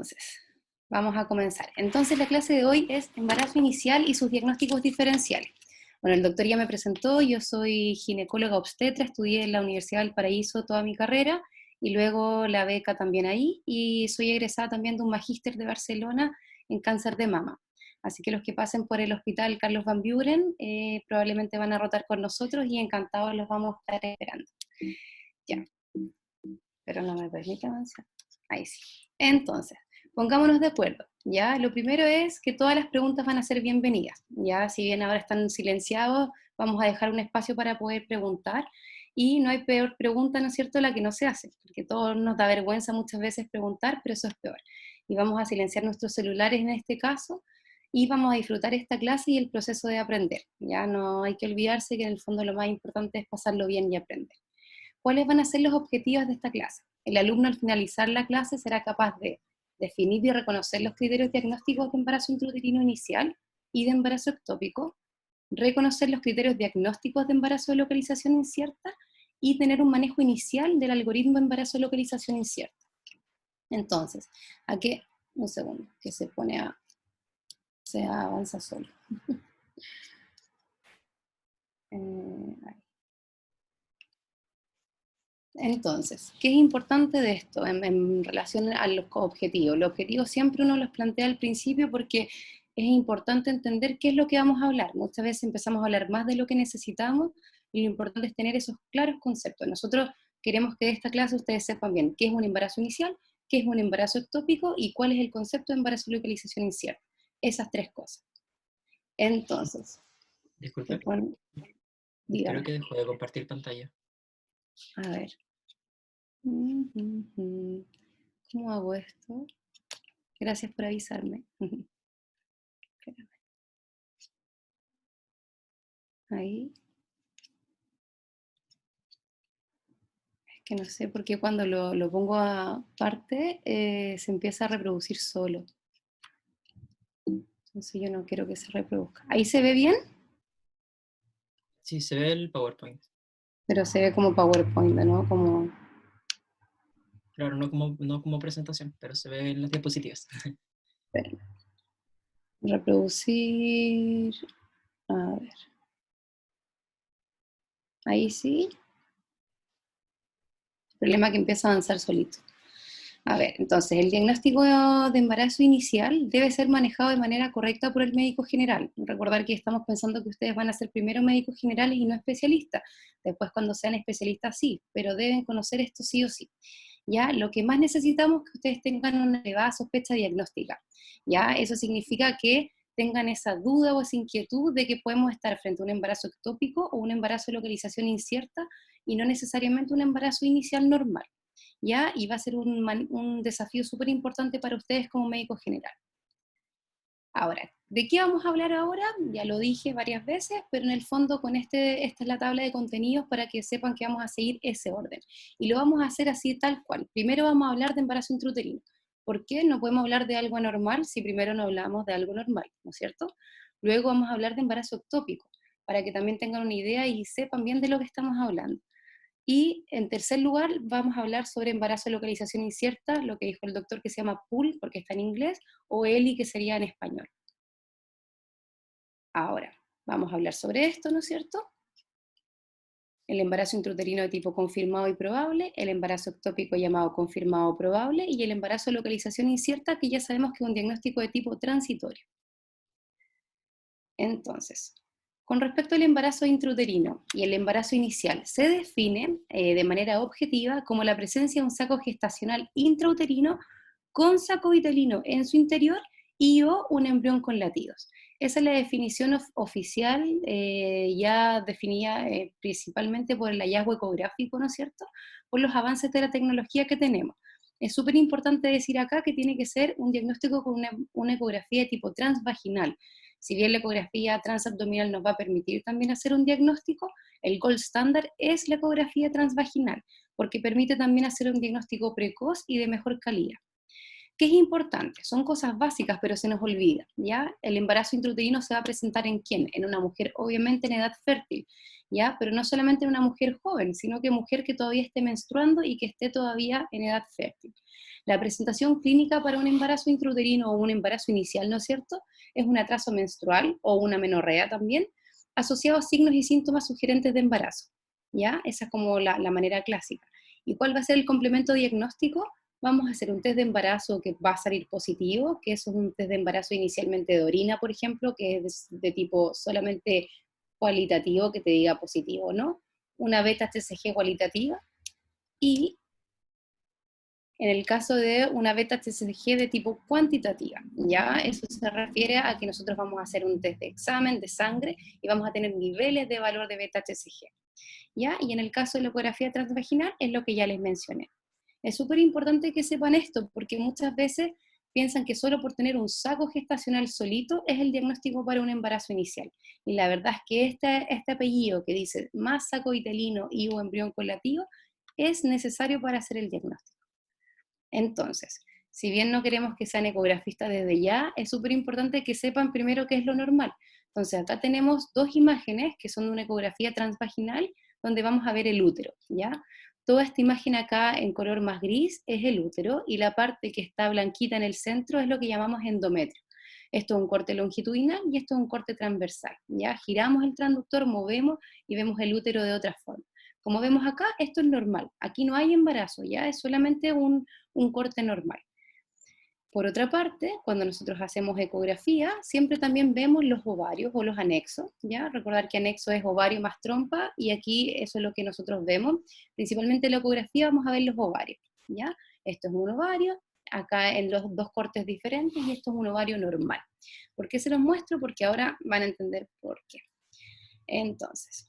Entonces, vamos a comenzar. Entonces, la clase de hoy es embarazo inicial y sus diagnósticos diferenciales. Bueno, el doctor ya me presentó, yo soy ginecóloga obstetra, estudié en la Universidad del Paraíso toda mi carrera y luego la beca también ahí, y soy egresada también de un magíster de Barcelona en cáncer de mama. Así que los que pasen por el hospital Carlos Van Buren probablemente van a rotar con nosotros y encantados los vamos a estar esperando. Ya, pero no me permite avanzar. Ahí sí. Entonces, pongámonos de acuerdo, ¿ya? Lo primero es que todas las preguntas van a ser bienvenidas, ¿ya? Si bien ahora están silenciados, vamos a dejar un espacio para poder preguntar, y no hay peor pregunta, ¿no es cierto?, la que no se hace, porque todos nos da vergüenza muchas veces preguntar, pero eso es peor. Y vamos a silenciar nuestros celulares en este caso, y vamos a disfrutar esta clase y el proceso de aprender, ¿ya? No hay que olvidarse que en el fondo lo más importante es pasarlo bien y aprender. ¿Cuáles van a ser los objetivos de esta clase? El alumno al finalizar la clase será capaz de definir y reconocer los criterios diagnósticos de embarazo intrauterino inicial y de embarazo ectópico, reconocer los criterios diagnósticos de embarazo de localización incierta y tener un manejo inicial del algoritmo de embarazo de localización incierta. Entonces, aquí, un segundo, que se avanza solo. Entonces, ¿qué es importante de esto en relación a los objetivos? Los objetivos siempre uno los plantea al principio porque es importante entender qué es lo que vamos a hablar. Muchas veces empezamos a hablar más de lo que necesitamos y lo importante es tener esos claros conceptos. Nosotros queremos que de esta clase ustedes sepan bien qué es un embarazo inicial, qué es un embarazo ectópico y cuál es el concepto de embarazo de localización incierta. Esas tres cosas. Entonces, Disculpe, creo dígame, que dejó de compartir pantalla. a ver. ¿Cómo hago esto? Gracias por avisarme. Espérame. Ahí. Es que no sé por qué cuando lo pongo aparte se empieza a reproducir solo. Entonces yo no quiero que se reproduzca. ¿Ahí se ve bien? Sí, se ve el PowerPoint. Pero se ve como PowerPoint, ¿no? Como... Claro, no como presentación, pero se ve en las diapositivas. Espérame. Reproducir... A ver. Ahí sí. El problema es que empieza a avanzar solito. A ver, entonces, el diagnóstico de embarazo inicial debe ser manejado de manera correcta por el médico general. Recordar que estamos pensando que ustedes van a ser primero médicos generales y no especialistas. Después, cuando sean especialistas, sí, pero deben conocer esto sí o sí. ¿Ya? Lo que más necesitamos es que ustedes tengan una elevada sospecha diagnóstica. ¿Ya? Eso significa que tengan esa duda o esa inquietud de que podemos estar frente a un embarazo ectópico o un embarazo de localización incierta y no necesariamente un embarazo inicial normal. ¿Ya? Y va a ser un desafío súper importante para ustedes como médico general. Ahora, ¿de qué vamos a hablar ahora? Ya lo dije varias veces, pero en el fondo con esta es la tabla de contenidos para que sepan que vamos a seguir ese orden. Y lo vamos a hacer así tal cual. Primero vamos a hablar de embarazo intrauterino. ¿Por qué no podemos hablar de algo anormal si primero no hablamos de algo normal? ¿No es cierto? Luego vamos a hablar de embarazo ectópico, para que también tengan una idea y sepan bien de lo que estamos hablando. Y en tercer lugar, vamos a hablar sobre embarazo de localización incierta, lo que dijo el doctor que se llama PUL, porque está en inglés, o ELI, que sería en español. Ahora, vamos a hablar sobre esto, ¿no es cierto? El embarazo intrauterino de tipo confirmado y probable, el embarazo ectópico llamado confirmado o probable, y el embarazo de localización incierta, que ya sabemos que es un diagnóstico de tipo transitorio. Entonces, con respecto al embarazo intrauterino y el embarazo inicial, se define de manera objetiva como la presencia de un saco gestacional intrauterino con saco vitelino en su interior y o un embrión con latidos. Esa es la definición oficial, ya definida principalmente por el hallazgo ecográfico, ¿no es cierto? Por los avances de la tecnología que tenemos. Es súper importante decir acá que tiene que ser un diagnóstico con una ecografía de tipo transvaginal. Si bien la ecografía transabdominal nos va a permitir también hacer un diagnóstico, el gold standard es la ecografía transvaginal, porque permite también hacer un diagnóstico precoz y de mejor calidad. ¿Qué es importante? Son cosas básicas, pero se nos olvida, ¿ya? El embarazo intrauterino se va a presentar ¿en quién? En una mujer, obviamente, en edad fértil. ¿ya? Pero no solamente en una mujer joven, sino que mujer que todavía esté menstruando y que esté todavía en edad fértil. La presentación clínica para un embarazo intrauterino o un embarazo inicial, ¿no es cierto?, es un atraso menstrual o una menorrea también, asociado a signos y síntomas sugerentes de embarazo, ¿ya? Esa es como la manera clásica. ¿Y cuál va a ser el complemento diagnóstico? Vamos a hacer un test de embarazo que va a salir positivo, que es un test de embarazo inicialmente de orina, por ejemplo, que es de tipo solamente cualitativo, que te diga positivo, ¿no? Una beta-TCG cualitativa, y en el caso de una beta-TCG de tipo cuantitativa, ¿ya? Eso se refiere a que nosotros vamos a hacer un test de examen de sangre y vamos a tener niveles de valor de beta-TCG, ¿ya? Y en el caso de la ecografía transvaginal es lo que ya les mencioné. Es súper importante que sepan esto, porque muchas veces piensan que solo por tener un saco gestacional solito es el diagnóstico para un embarazo inicial. Y la verdad es que este apellido que dice más saco vitelino y o embrión colativo es necesario para hacer el diagnóstico. Entonces, si bien no queremos que sean ecografistas desde ya, es súper importante que sepan primero qué es lo normal. Entonces, acá tenemos dos imágenes que son de una ecografía transvaginal, donde vamos a ver el útero, ¿ya? Toda esta imagen acá en color más gris es el útero, y la parte que está blanquita en el centro es lo que llamamos endometrio. Esto es un corte longitudinal y esto es un corte transversal, ¿ya? Giramos el transductor, movemos y vemos el útero de otra forma. Como vemos acá, esto es normal. Aquí no hay embarazo, ¿ya? Es solamente un corte normal. Por otra parte, cuando nosotros hacemos ecografía, siempre también vemos los ovarios o los anexos, ¿ya? Recordar que anexo es ovario más trompa, y aquí eso es lo que nosotros vemos. Principalmente en la ecografía vamos a ver los ovarios, ¿ya? Esto es un ovario, acá en los dos cortes diferentes, y esto es un ovario normal. ¿Por qué se los muestro? Porque ahora van a entender por qué. Entonces,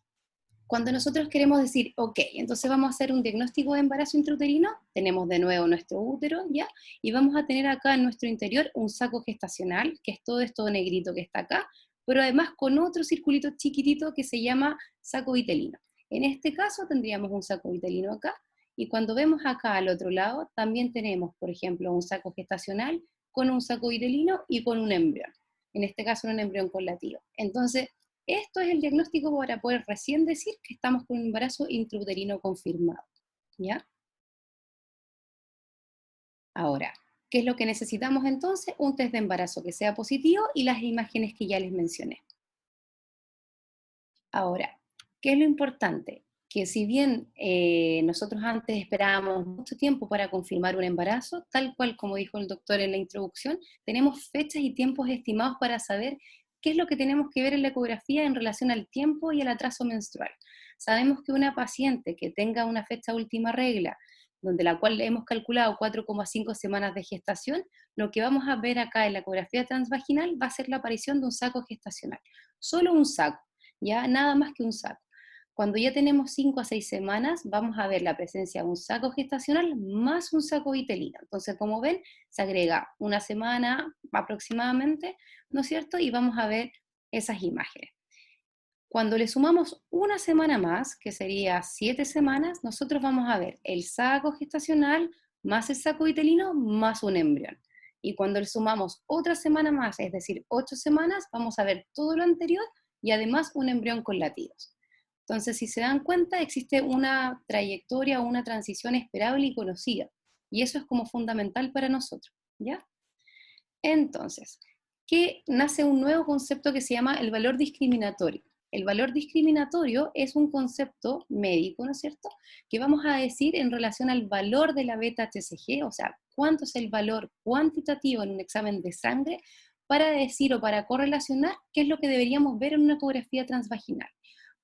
cuando nosotros queremos decir, ok, entonces vamos a hacer un diagnóstico de embarazo intrauterino, tenemos de nuevo nuestro útero, ¿ya? Y vamos a tener acá en nuestro interior un saco gestacional, que es todo esto negrito que está acá, pero además con otro circulito chiquitito que se llama saco vitelino. En este caso tendríamos un saco vitelino acá, y cuando vemos acá al otro lado, también tenemos, por ejemplo, un saco gestacional con un saco vitelino y con un embrión. En este caso un embrión colativo. Entonces, esto es el diagnóstico para poder recién decir que estamos con un embarazo intrauterino confirmado, ¿ya? Ahora, ¿qué es lo que necesitamos entonces? Un test de embarazo que sea positivo y las imágenes que ya les mencioné. Ahora, ¿qué es lo importante? Que si bien nosotros antes esperábamos mucho tiempo para confirmar un embarazo, tal cual como dijo el doctor en la introducción, tenemos fechas y tiempos estimados para saber qué es lo que tenemos que ver en la ecografía en relación al tiempo y al atraso menstrual. Sabemos que una paciente que tenga una fecha última regla, donde la cual hemos calculado 4,5 semanas de gestación, lo que vamos a ver acá en la ecografía transvaginal va a ser la aparición de un saco gestacional. Solo un saco, ya nada más que un saco. Cuando ya tenemos 5 a 6 semanas, vamos a ver la presencia de un saco gestacional más un saco vitelino. Entonces, como ven, se agrega una semana aproximadamente, ¿no es cierto? Y vamos a ver esas imágenes. Cuando le sumamos una semana más, que sería 7 semanas, nosotros vamos a ver el saco gestacional más el saco vitelino más un embrión. Y cuando le sumamos otra semana más, es decir, 8 semanas, vamos a ver todo lo anterior y además un embrión con latidos. Entonces, si se dan cuenta, existe una trayectoria o una transición esperable y conocida. Y eso es como fundamental para nosotros, ¿ya? Entonces, que nace un nuevo concepto que se llama el valor discriminatorio. El valor discriminatorio es un concepto médico, ¿no es cierto?, que vamos a decir en relación al valor de la beta-TCG, o sea, cuánto es el valor cuantitativo en un examen de sangre, para decir o para correlacionar qué es lo que deberíamos ver en una ecografía transvaginal.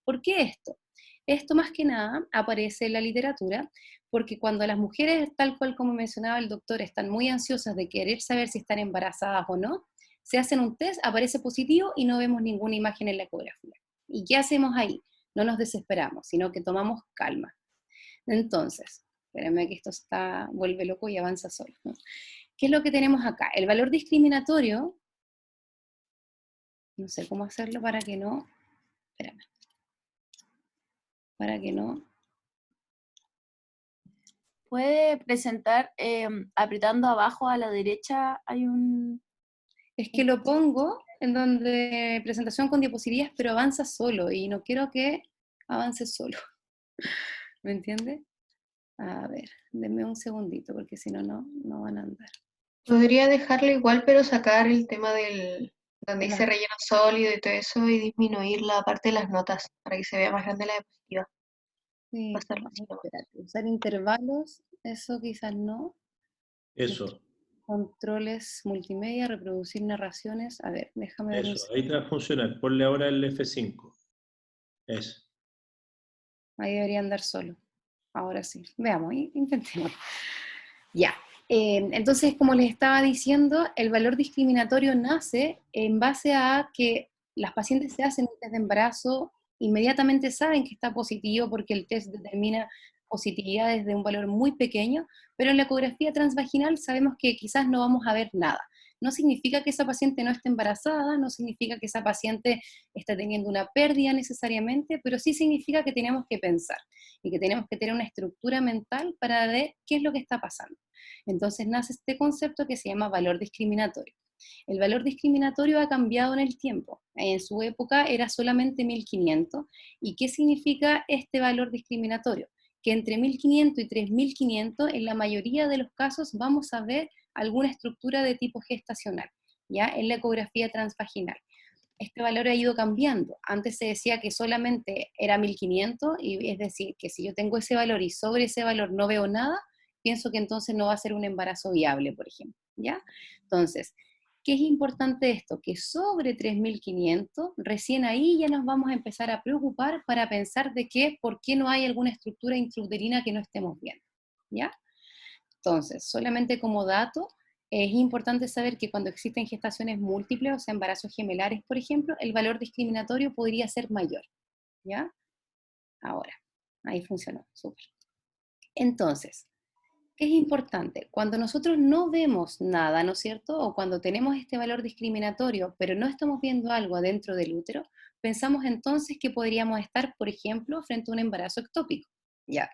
¿Por qué esto? Esto más que nada aparece en la literatura porque cuando las mujeres, tal cual como mencionaba el doctor, están muy ansiosas de querer saber si están embarazadas o no, se hacen un test, aparece positivo y no vemos ninguna imagen en la ecografía. ¿Y qué hacemos ahí? No nos desesperamos, sino que tomamos calma. Entonces, espérame que esto vuelve loco y avanza solo, ¿no? ¿Qué es lo que tenemos acá? El valor discriminatorio, no sé cómo hacerlo para que no, espérame, para que no. Puede presentar apretando abajo a la derecha, hay un... Es que lo pongo en donde presentación con diapositivas, pero avanza solo y no quiero que avance solo. ¿Me entiende? A ver, denme un segundito, porque si no, no van a andar. Podría dejarlo igual, pero sacar el tema del donde De dice las- relleno sólido y todo eso y disminuir la parte de las notas para que se vea más grande la diapositiva. Sí, Pasarlo a así ver, nomás. espérate, usar intervalos, eso quizás no. Eso, Controles multimedia, reproducir narraciones. A ver, déjame ver un eso, ahí te va a funcionar. Ponle ahora el F5. Eso. Ahí debería andar solo. Ahora sí. Veamos, intentemos. Ya. Entonces, como les estaba diciendo, el valor discriminatorio nace en base a que las pacientes se hacen un test de embarazo, inmediatamente saben que está positivo porque el test determina positividad desde un valor muy pequeño, pero en la ecografía transvaginal sabemos que quizás no vamos a ver nada. No significa que esa paciente no esté embarazada, no significa que esa paciente esté teniendo una pérdida necesariamente, pero sí significa que tenemos que pensar y que tenemos que tener una estructura mental para ver qué es lo que está pasando. Entonces nace este concepto que se llama valor discriminatorio. El valor discriminatorio ha cambiado en el tiempo. En su época era solamente 1500. ¿Y qué significa este valor discriminatorio? Que entre 1500 y 3500, en la mayoría de los casos, vamos a ver alguna estructura de tipo gestacional, ¿ya? En la ecografía transvaginal. Este valor ha ido cambiando. Antes se decía que solamente era 1500, y es decir, que si yo tengo ese valor y sobre ese valor no veo nada, pienso que entonces no va a ser un embarazo viable, por ejemplo, ¿ya? Entonces, ¿qué es importante esto? Que sobre 3500, recién ahí ya nos vamos a empezar a preocupar para pensar de por qué no hay alguna estructura intrauterina que no estemos viendo, ¿ya? Entonces, solamente como dato, es importante saber que cuando existen gestaciones múltiples, o sea, embarazos gemelares, por ejemplo, el valor discriminatorio podría ser mayor, ¿ya? Ahora, ahí funcionó, súper. Entonces, ¿qué es importante? Cuando nosotros no vemos nada, ¿no es cierto? O cuando tenemos este valor discriminatorio, pero no estamos viendo algo adentro del útero, pensamos entonces que podríamos estar, por ejemplo, frente a un embarazo ectópico, ¿ya?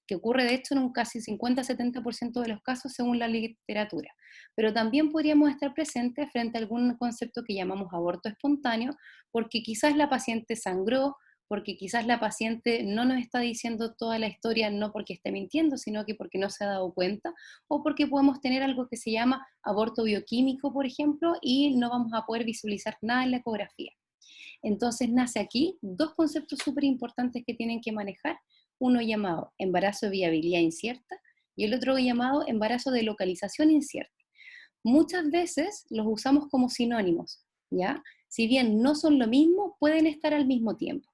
Que ocurre de hecho en un casi 50-70% de los casos según la literatura. Pero también podríamos estar presentes frente a algún concepto que llamamos aborto espontáneo, porque quizás la paciente sangró, porque quizás la paciente no nos está diciendo toda la historia, no porque esté mintiendo, sino que porque no se ha dado cuenta, o porque podemos tener algo que se llama aborto bioquímico, por ejemplo, y no vamos a poder visualizar nada en la ecografía. Entonces nace aquí dos conceptos súper importantes que tienen que manejar, uno llamado embarazo de viabilidad incierta y el otro llamado embarazo de localización incierta. Muchas veces los usamos como sinónimos, ¿ya? Si bien no son lo mismo, pueden estar al mismo tiempo.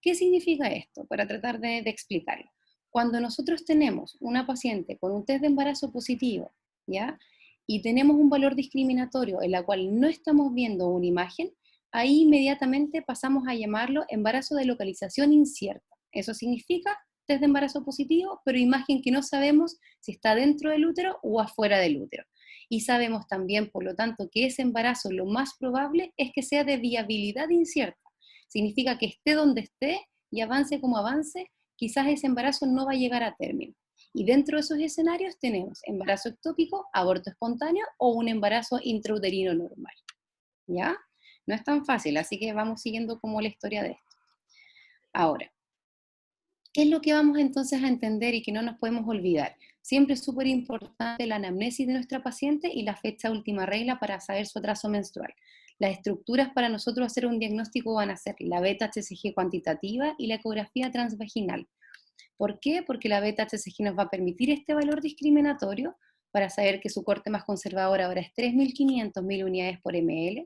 ¿Qué significa esto? Para tratar de explicarlo. Cuando nosotros tenemos una paciente con un test de embarazo positivo, ¿ya? Y tenemos un valor discriminatorio en la cual no estamos viendo una imagen, ahí inmediatamente pasamos a llamarlo embarazo de localización incierta. Eso significa test de embarazo positivo, pero imagen que no sabemos si está dentro del útero o afuera del útero. Y sabemos también, por lo tanto, que ese embarazo lo más probable es que sea de viabilidad incierta. Significa que esté donde esté y avance como avance, quizás ese embarazo no va a llegar a término. Y dentro de esos escenarios tenemos embarazo ectópico, aborto espontáneo o un embarazo intrauterino normal. ¿Ya? No es tan fácil, así que vamos siguiendo como la historia de esto. Ahora, ¿qué es lo que vamos entonces a entender y que no nos podemos olvidar? Siempre es súper importante la anamnesis de nuestra paciente y la fecha última regla para saber su atraso menstrual. Las estructuras para nosotros hacer un diagnóstico van a ser la beta-HCG cuantitativa y la ecografía transvaginal. ¿Por qué? Porque la beta-HCG nos va a permitir este valor discriminatorio para saber que su corte más conservador ahora es 3.500 unidades por ml,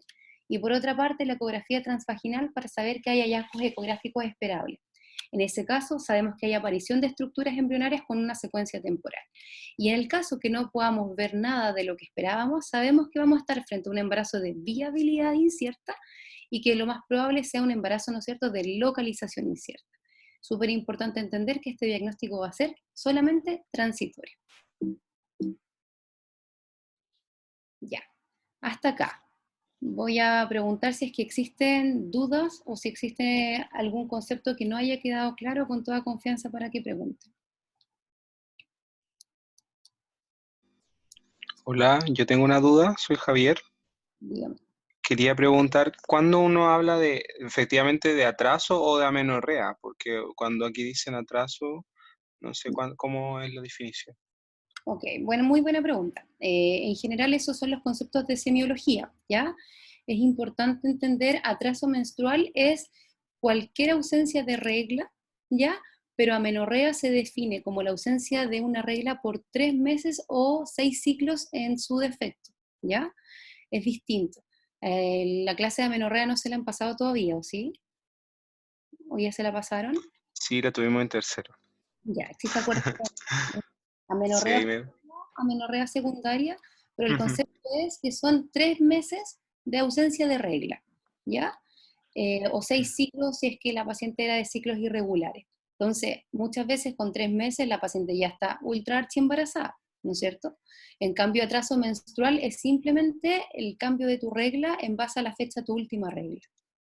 y por otra parte la ecografía transvaginal para saber que hay hallazgos ecográficos esperables. En ese caso, sabemos que hay aparición de estructuras embrionarias con una secuencia temporal. Y en el caso que no podamos ver nada de lo que esperábamos, sabemos que vamos a estar frente a un embarazo de viabilidad incierta y que lo más probable sea un embarazo, ¿no es cierto?, de localización incierta. Súper importante entender que este diagnóstico va a ser solamente transitorio. Ya, hasta acá. Voy a preguntar si es que existen dudas o si existe algún concepto que no haya quedado claro, con toda confianza para que pregunten. Hola, yo tengo una duda, soy Javier. Dígame. quería preguntar, ¿cuándo uno habla de efectivamente de atraso o de amenorrea? Porque cuando aquí dicen atraso, no sé cómo es la definición. Ok, bueno, muy buena pregunta. En general esos son los conceptos de semiología, ¿ya? Es importante entender atraso menstrual es cualquier ausencia de regla, ¿ya? Pero amenorrea se define como la ausencia de una regla por 3 meses o 6 ciclos en su defecto, ¿ya? Es distinto. La clase de amenorrea no se la han pasado todavía, ¿o sí? ¿O ya se la pasaron? Sí, la tuvimos en tercero. Ya, ¿sí se acuerdan? Sí, Amenorrea, ahí me... amenorrea secundaria, pero el Ujú, concepto es que son 3 meses de ausencia de regla, ¿ya? O 6 ciclos si es que la paciente era de ciclos irregulares. Entonces, muchas veces con 3 meses la paciente ya está ultra archi embarazada, ¿no es cierto? En cambio, atraso menstrual es simplemente el cambio de tu regla en base a la fecha de tu última regla,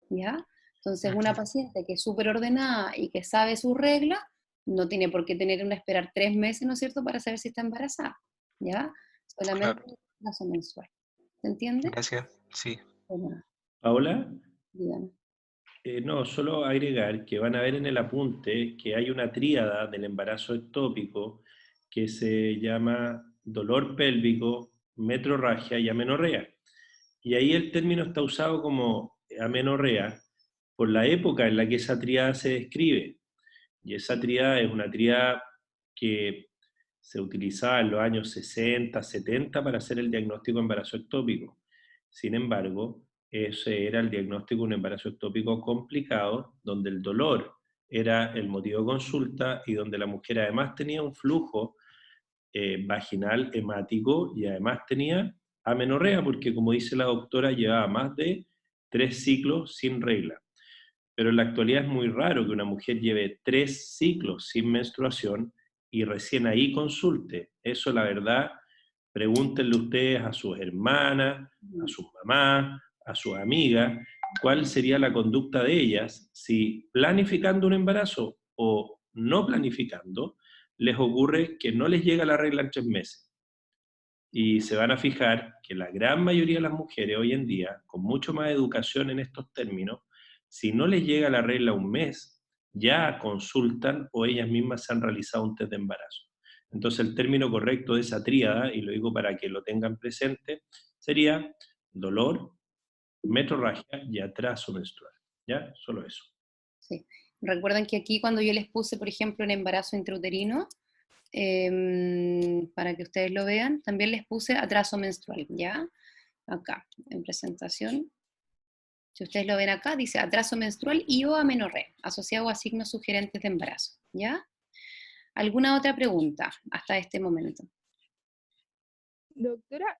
¿ya? Entonces, una ujú. paciente que es súper ordenada y que sabe su regla, no tiene por qué tener una esperar 3 meses, ¿no es cierto?, para saber si está embarazada, ¿ya? Solamente Claro, atraso menstrual. ¿Se entiende? gracias. Sí. Bueno, Paola, dígame. no, solo agregar que van a ver en el apunte que hay una tríada del embarazo ectópico que se llama dolor pélvico, metrorragia y amenorrea. Y ahí el término está usado como amenorrea por la época en la que esa tríada se describe. Y esa tríada es una tríada que se utilizaba en los años 60, 70 para hacer el diagnóstico de embarazo ectópico. Sin embargo, ese era el diagnóstico de un embarazo ectópico complicado, donde el dolor era el motivo de consulta y donde la mujer además tenía un flujo vaginal hemático y además tenía amenorrea, porque como dice la doctora, llevaba más de 3 ciclos sin regla. Pero en la actualidad es muy raro que una mujer lleve 3 ciclos sin menstruación y recién ahí consulte. Eso, la verdad, pregúntenle ustedes a sus hermanas, a sus mamás, a sus amigas, cuál sería la conducta de ellas si planificando un embarazo o no planificando, les ocurre que no les llega la regla en 3 meses. Y se van a fijar que la gran mayoría de las mujeres hoy en día, con mucho más educación en estos términos, si no les llega la regla un mes, ya consultan o ellas mismas se han realizado un test de embarazo. Entonces el término correcto de esa tríada, y lo digo para que lo tengan presente, sería dolor, metrorragia y atraso menstrual. ¿Ya? Solo eso. Sí. Recuerden que aquí cuando yo les puse, por ejemplo, en embarazo intrauterino, para que ustedes lo vean, también les puse atraso menstrual, ¿ya? Acá, en presentación. Si ustedes lo ven acá, dice atraso menstrual y o amenorrea, asociado a signos sugerentes de embarazo, ¿ya? ¿Alguna otra pregunta hasta este momento? Doctora,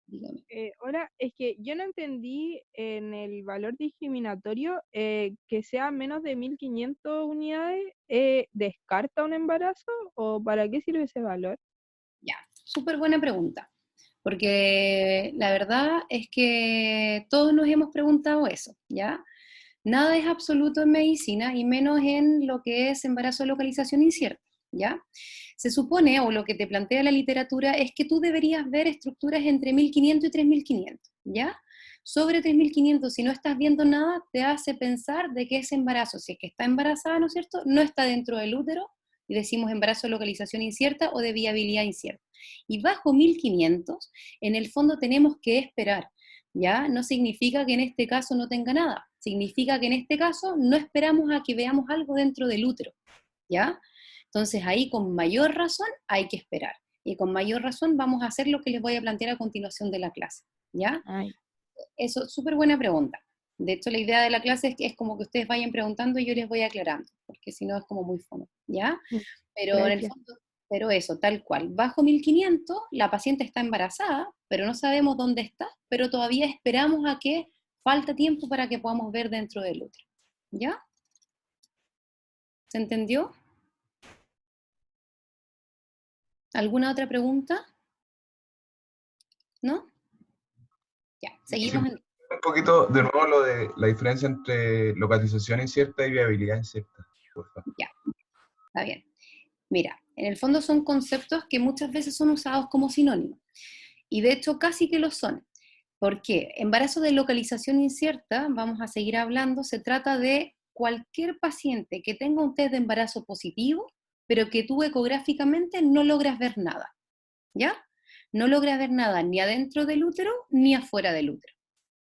Dígame. hola, es que yo no entendí en el valor discriminatorio que sea menos de 1500 unidades, ¿descarta un embarazo o para qué sirve ese valor? Ya, súper buena pregunta, porque la verdad es que todos nos hemos preguntado eso, ¿ya? Nada es absoluto en medicina y menos en lo que es embarazo de localización incierta, ¿ya? Se supone, o lo que te plantea la literatura, es que tú deberías ver estructuras entre 1500 y 3500, ¿ya? Sobre 3500, si no estás viendo nada, te hace pensar de que ese embarazo, si es que está embarazada, ¿no es cierto?, no está dentro del útero, y decimos embarazo de localización incierta o de viabilidad incierta. Y bajo 1500, en el fondo tenemos que esperar, ¿ya? No significa que en este caso no tenga nada, significa que en este caso no esperamos a que veamos algo dentro del útero, ¿ya? Entonces ahí con mayor razón hay que esperar, y con mayor razón vamos a hacer lo que les voy a plantear a continuación de la clase, ¿ya? Ay, Eso, súper buena pregunta. De hecho, la idea de la clase es como que ustedes vayan preguntando y yo les voy aclarando, porque si no es como muy fome, ¿ya? Pero en el gracias. fondo, pero eso, tal cual. Bajo 1500, la paciente está embarazada, pero no sabemos dónde está, pero todavía esperamos a que falta tiempo para que podamos ver dentro del útero. ¿Ya? ¿Se entendió? ¿Alguna otra pregunta? ¿No? Ya, Y si seguimos puedes en... un poquito de nuevo lo de la diferencia entre localización incierta y viabilidad incierta, por favor. Ya, está bien. Mira, en el fondo son conceptos que muchas veces son usados como sinónimos. Y de hecho casi que lo son. ¿Por qué? Embarazo de localización incierta, vamos a seguir hablando, se trata de cualquier paciente que tenga un test de embarazo positivo, pero que tú ecográficamente no logras ver nada, ¿ya? No logras ver nada ni adentro del útero ni afuera del útero,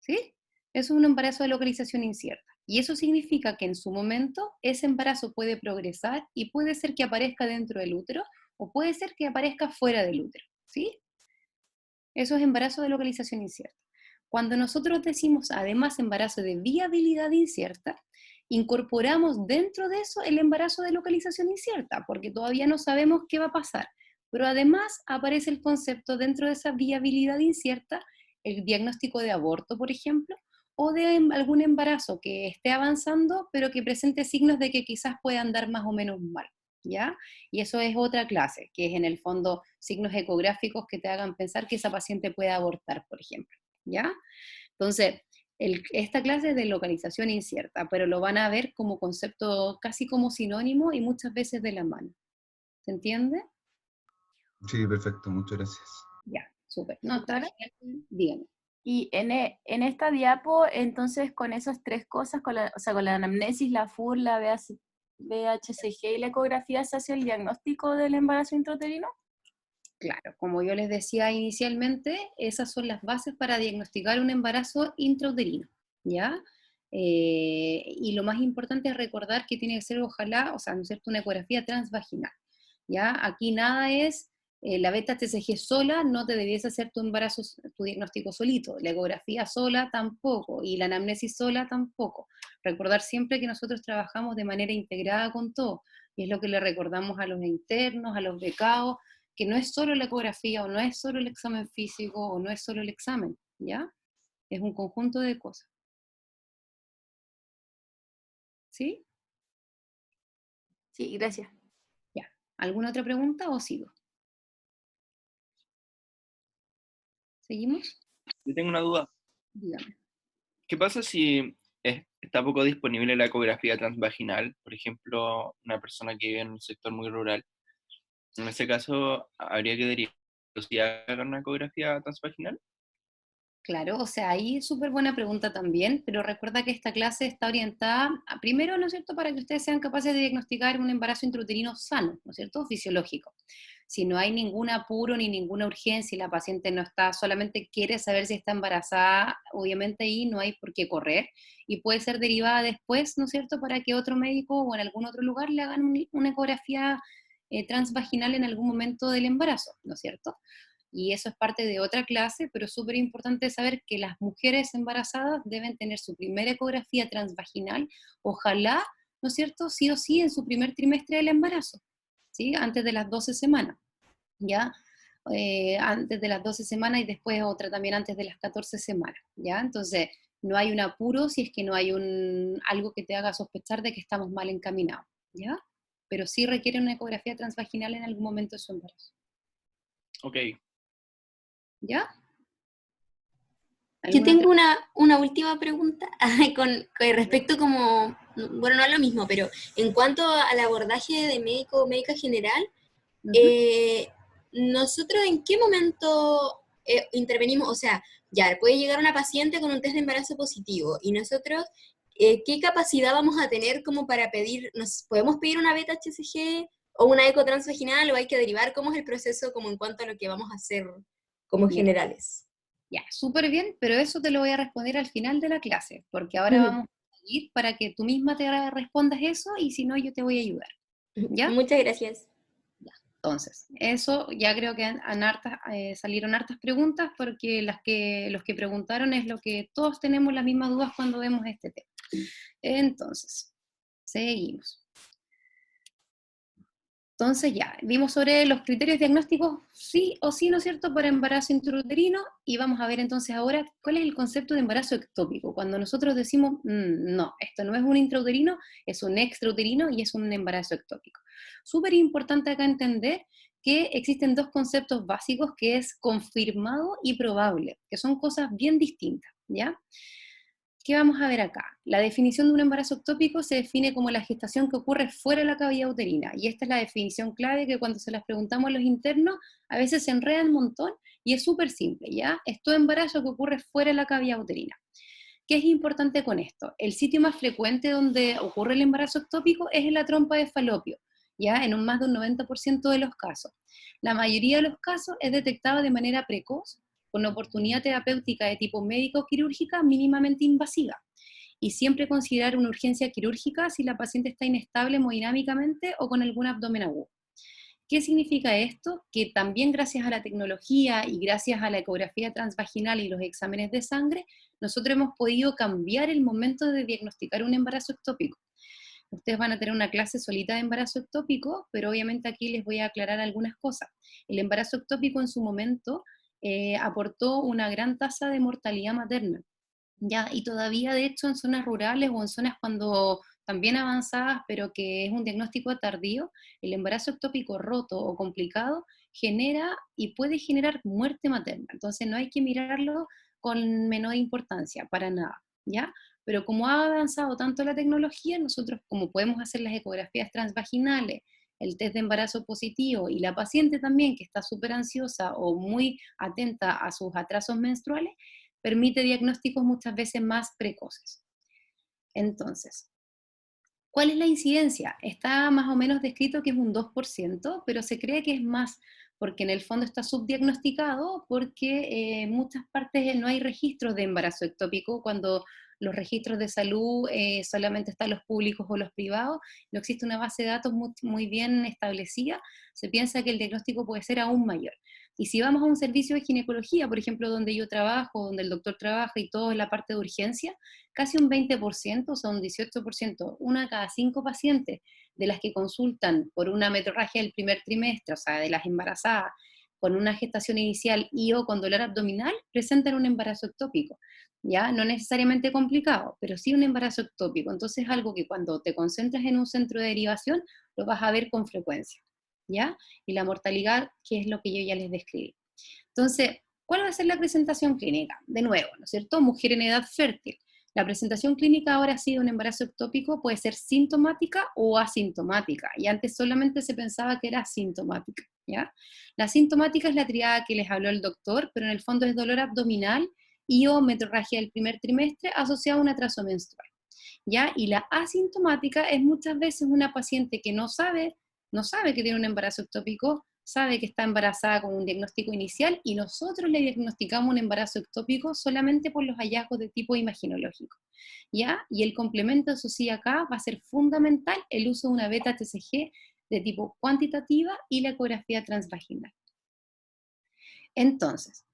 ¿sí? Eso es un embarazo de localización incierta. Y eso significa que en su momento ese embarazo puede progresar y puede ser que aparezca dentro del útero o puede ser que aparezca fuera del útero, ¿sí? Eso es embarazo de localización incierta. Cuando nosotros decimos además embarazo de viabilidad incierta, incorporamos dentro de eso el embarazo de localización incierta, porque todavía no sabemos qué va a pasar. Pero además aparece el concepto dentro de esa viabilidad incierta, el diagnóstico de aborto, por ejemplo, o de algún embarazo que esté avanzando, pero que presente signos de que quizás pueda andar más o menos mal, ¿ya? Y eso es otra clase, que es en el fondo signos ecográficos que te hagan pensar que esa paciente puede abortar, por ejemplo, ¿ya? Entonces, esta clase es de localización incierta, pero lo van a ver como concepto casi como sinónimo y muchas veces de la mano. ¿Se entiende? Sí, perfecto, muchas gracias. Ya, súper. No, está Doctora. genial. Dígame. Y en esta diapo, entonces, con esas tres cosas, o sea, con la anamnesis, la FUR, la VHCG y la ecografía, ¿se hace el diagnóstico del embarazo intrauterino? Claro, como yo les decía inicialmente, esas son las bases para diagnosticar un embarazo intrauterino, ¿ya? Y lo más importante es recordar que tiene que ser, ojalá, o sea, ¿no es cierto?, una ecografía transvaginal, ¿ya? Aquí nada es, la beta-TCG sola no te debiese hacer tu embarazo, tu diagnóstico solito, la ecografía sola tampoco, y la anamnesis sola tampoco. Recordar siempre que nosotros trabajamos de manera integrada con todo, y es lo que le recordamos a los internos, a los becados, que no es solo la ecografía, o no es solo el examen físico, o no es solo el examen, ¿ya? Es un conjunto de cosas. ¿Sí? Sí, gracias. Ya. ¿Alguna otra pregunta o sigo? ¿Seguimos? Yo tengo una duda. Dígame. ¿Qué pasa si está poco disponible la ecografía transvaginal? Por ejemplo, una persona que vive en un sector muy rural. En ese caso, habría que derivar si hagan una ecografía transvaginal. Claro, o sea, ahí súper buena pregunta también, pero recuerda que esta clase está orientada, primero, ¿no es cierto?, para que ustedes sean capaces de diagnosticar un embarazo intrauterino sano, ¿no es cierto?, fisiológico. Si no hay ningún apuro ni ninguna urgencia y la paciente no está, solamente quiere saber si está embarazada, obviamente ahí no hay por qué correr y puede ser derivada después, ¿no es cierto?, para que otro médico o en algún otro lugar le hagan una ecografía transvaginal en algún momento del embarazo, ¿no es cierto? Y eso es parte de otra clase, pero es súper importante saber que las mujeres embarazadas deben tener su primera ecografía transvaginal, ojalá, ¿no es cierto?, sí o sí en su primer trimestre del embarazo, ¿sí?, antes de las 12 semanas, ¿ya? Antes de las 12 semanas y después otra también antes de las 14 semanas, ¿ya? Entonces, no hay un apuro si es que no hay algo que te haga sospechar de que estamos mal encaminados, ¿ya? Pero sí requiere una ecografía transvaginal en algún momento de su embarazo. Ok. ¿Ya? Yo tengo una última pregunta con respecto como, bueno, no es lo mismo, pero en cuanto al abordaje de médico o médica general, ¿nosotros en qué momento intervenimos? O sea, ya puede llegar una paciente con un test de embarazo positivo y nosotros, ¿qué capacidad vamos a tener como para pedir, podemos pedir una beta-HCG o una eco transvaginal o hay que derivar? ¿Cómo es el proceso como en cuanto a lo que vamos a hacer como generales? Ya, súper bien, pero eso te lo voy a responder al final de la clase, porque ahora vamos a seguir para que tú misma te respondas eso y si no yo te voy a ayudar. ¿Ya? Muchas gracias. Ya. Entonces, eso ya creo que salieron hartas preguntas porque los que preguntaron es lo que todos tenemos las mismas dudas cuando vemos este tema. Entonces, seguimos. Entonces ya, vimos sobre los criterios diagnósticos, sí o sí, ¿no es cierto?, para embarazo intrauterino, y vamos a ver entonces ahora cuál es el concepto de embarazo ectópico. Cuando nosotros decimos, no, esto no es un intrauterino, es un extrauterino y es un embarazo ectópico. Súper importante acá entender que existen dos conceptos básicos, que es confirmado y probable, que son cosas bien distintas, ¿ya? ¿qué vamos a ver acá? La definición de un embarazo ectópico se define como la gestación que ocurre fuera de la cavidad uterina, y esta es la definición clave que cuando se las preguntamos a los internos, a veces se enredan un montón, y es súper simple, ¿ya? Es todo embarazo que ocurre fuera de la cavidad uterina. ¿Qué es importante con esto? El sitio más frecuente donde ocurre el embarazo ectópico es en la trompa de falopio, ¿ya? En más de un 90% de los casos. La mayoría de los casos es detectada de manera precoz, con oportunidad terapéutica de tipo médico-quirúrgica mínimamente invasiva, y siempre considerar una urgencia quirúrgica si la paciente está inestable hemodinámicamente o con algún abdomen agudo. ¿Qué significa esto? Que también gracias a la tecnología y gracias a la ecografía transvaginal y los exámenes de sangre, nosotros hemos podido cambiar el momento de diagnosticar un embarazo ectópico. Ustedes van a tener una clase solita de embarazo ectópico, pero obviamente aquí les voy a aclarar algunas cosas. El embarazo ectópico en su momento aportó una gran tasa de mortalidad materna, ¿ya? Y todavía de hecho en zonas rurales o en zonas cuando también avanzadas, pero que es un diagnóstico tardío, el embarazo ectópico roto o complicado genera y puede generar muerte materna. Entonces no hay que mirarlo con menor importancia, para nada, ¿ya? Pero como ha avanzado tanto la tecnología, nosotros como podemos hacer las ecografías transvaginales, el test de embarazo positivo y la paciente también que está súper ansiosa o muy atenta a sus atrasos menstruales, permite diagnósticos muchas veces más precoces. Entonces, ¿cuál es la incidencia? Está más o menos descrito que es un 2%, pero se cree que es más, porque en el fondo está subdiagnosticado, porque en muchas partes no hay registros de embarazo ectópico, cuando los registros de salud solamente están los públicos o los privados, no existe una base de datos muy bien establecida, se piensa que el diagnóstico puede ser aún mayor. Y si vamos a un servicio de ginecología, por ejemplo, donde yo trabajo, donde el doctor trabaja y todo en la parte de urgencia, casi un 20%, o sea, un 18%, una de cada 5 pacientes de las que consultan por una metrorragia del primer trimestre, o sea, de las embarazadas, con una gestación inicial y o con dolor abdominal, presentan un embarazo ectópico, ¿ya? No necesariamente complicado, pero sí un embarazo ectópico. Entonces es algo que cuando te concentras en un centro de derivación, lo vas a ver con frecuencia, ¿ya? Y la mortalidad, que es lo que yo ya les describí. Entonces, ¿cuál va a ser la presentación clínica? De nuevo, ¿no es cierto? Mujer en edad fértil. La presentación clínica ahora sí de un embarazo ectópico puede ser sintomática o asintomática, y antes solamente se pensaba que era asintomática, ¿ya? La sintomática es la triada que les habló el doctor, pero en el fondo es dolor abdominal y o metrorragia del primer trimestre asociada a un atraso menstrual, ¿ya? Y la asintomática es muchas veces una paciente que no sabe que tiene un embarazo ectópico, sabe que está embarazada con un diagnóstico inicial y nosotros le diagnosticamos un embarazo ectópico solamente por los hallazgos de tipo imaginológico, ¿ya? Y el complemento, eso sí, acá va a ser fundamental el uso de una beta-TCG de tipo cuantitativa y la ecografía transvaginal. Entonces,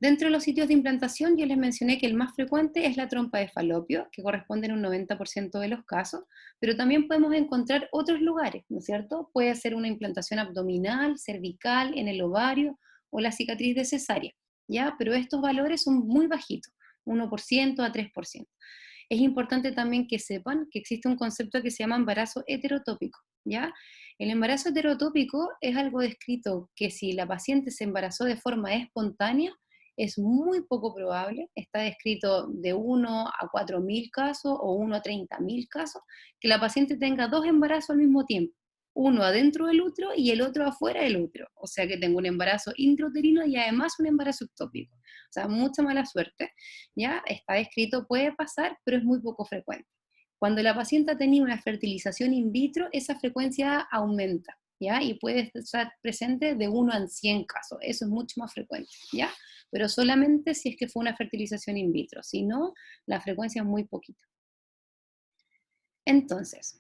dentro de los sitios de implantación, yo les mencioné que el más frecuente es la trompa de falopio, que corresponde en un 90% de los casos, pero también podemos encontrar otros lugares, ¿no es cierto? Puede ser una implantación abdominal, cervical, en el ovario, o la cicatriz de cesárea, ¿ya? Pero estos valores son muy bajitos, 1% a 3%. Es importante también que sepan que existe un concepto que se llama embarazo heterotópico, ¿ya? El embarazo heterotópico es algo descrito que si la paciente se embarazó de forma espontánea, es muy poco probable, está descrito de 1 a 4.000 casos o 1 a 30.000 casos, que la paciente tenga 2 embarazos al mismo tiempo, uno adentro del útero y el otro afuera del útero, o sea que tengo un embarazo intrauterino y además un embarazo ectópico, o sea, mucha mala suerte, ¿ya? Está descrito, puede pasar, pero es muy poco frecuente. Cuando la paciente ha tenido una fertilización in vitro, esa frecuencia aumenta, ¿ya? Y puede estar presente de 1 a 100 casos, eso es mucho más frecuente, ¿ya? Pero solamente si es que fue una fertilización in vitro, si no, la frecuencia es muy poquita. Entonces,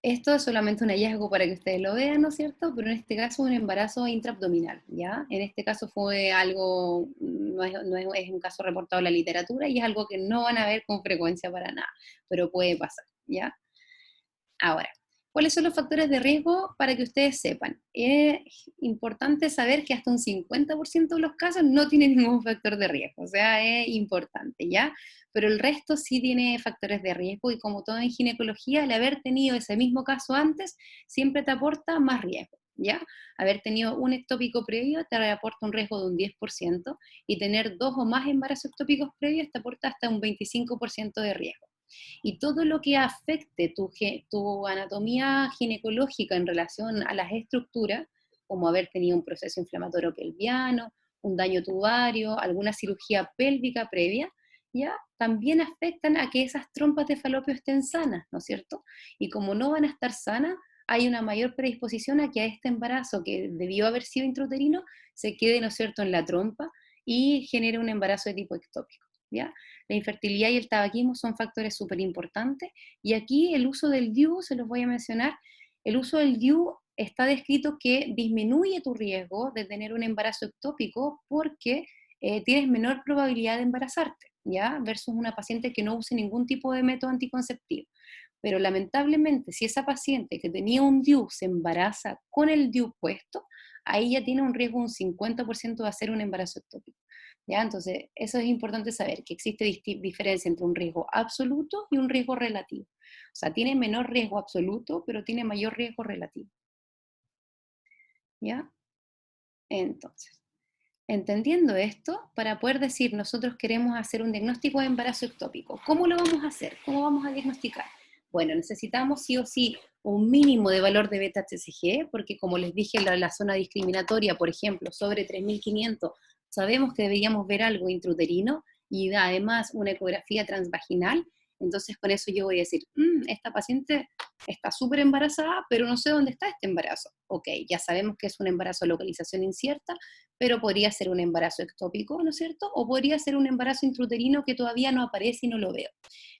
esto es solamente un hallazgo para que ustedes lo vean, ¿no es cierto? Pero en este caso un embarazo intraabdominal, ¿ya? En este caso fue algo, es un caso reportado en la literatura y es algo que no van a ver con frecuencia para nada, pero puede pasar, ¿ya? Ahora, ¿cuáles son los factores de riesgo para que ustedes sepan? Es importante saber que hasta un 50% de los casos no tiene ningún factor de riesgo, o sea, es importante, ¿ya? Pero el resto sí tiene factores de riesgo y como todo en ginecología, el haber tenido ese mismo caso antes siempre te aporta más riesgo, ¿ya? Haber tenido un ectópico previo te aporta un riesgo de un 10%, y tener 2 o más embarazos ectópicos previos te aporta hasta un 25% de riesgo. Y todo lo que afecte tu anatomía ginecológica en relación a las estructuras, como haber tenido un proceso inflamatorio pelviano, un daño tubario, alguna cirugía pélvica previa, ¿ya? También afectan a que esas trompas de falopio estén sanas, ¿no es cierto? Y como no van a estar sanas, hay una mayor predisposición a que a este embarazo, que debió haber sido intrauterino, se quede, ¿no es cierto?, en la trompa y genere un embarazo de tipo ectópico, ¿ya? La infertilidad y el tabaquismo son factores súper importantes, y aquí el uso del DIU, se los voy a mencionar, el uso del DIU está descrito que disminuye tu riesgo de tener un embarazo ectópico porque tienes menor probabilidad de embarazarte, ¿ya? Versus una paciente que no use ningún tipo de método anticonceptivo. Pero lamentablemente, si esa paciente que tenía un DIU se embaraza con el DIU puesto, ahí ya tiene un riesgo de un 50% de hacer un embarazo ectópico, ¿ya? Entonces, eso es importante saber, que existe diferencia entre un riesgo absoluto y un riesgo relativo. O sea, tiene menor riesgo absoluto, pero tiene mayor riesgo relativo, ¿ya? Entonces, entendiendo esto, para poder decir nosotros queremos hacer un diagnóstico de embarazo ectópico, ¿cómo lo vamos a hacer? ¿Cómo vamos a diagnosticar? Bueno, necesitamos sí o sí un mínimo de valor de beta-HCG, porque como les dije, la zona discriminatoria, por ejemplo, sobre 3500, sabemos que deberíamos ver algo intrauterino y además una ecografía transvaginal. Entonces con eso yo voy a decir, esta paciente está súper embarazada, pero no sé dónde está este embarazo. Ok, ya sabemos que es un embarazo de localización incierta, pero podría ser un embarazo ectópico, ¿no es cierto? O podría ser un embarazo intrauterino que todavía no aparece y no lo veo.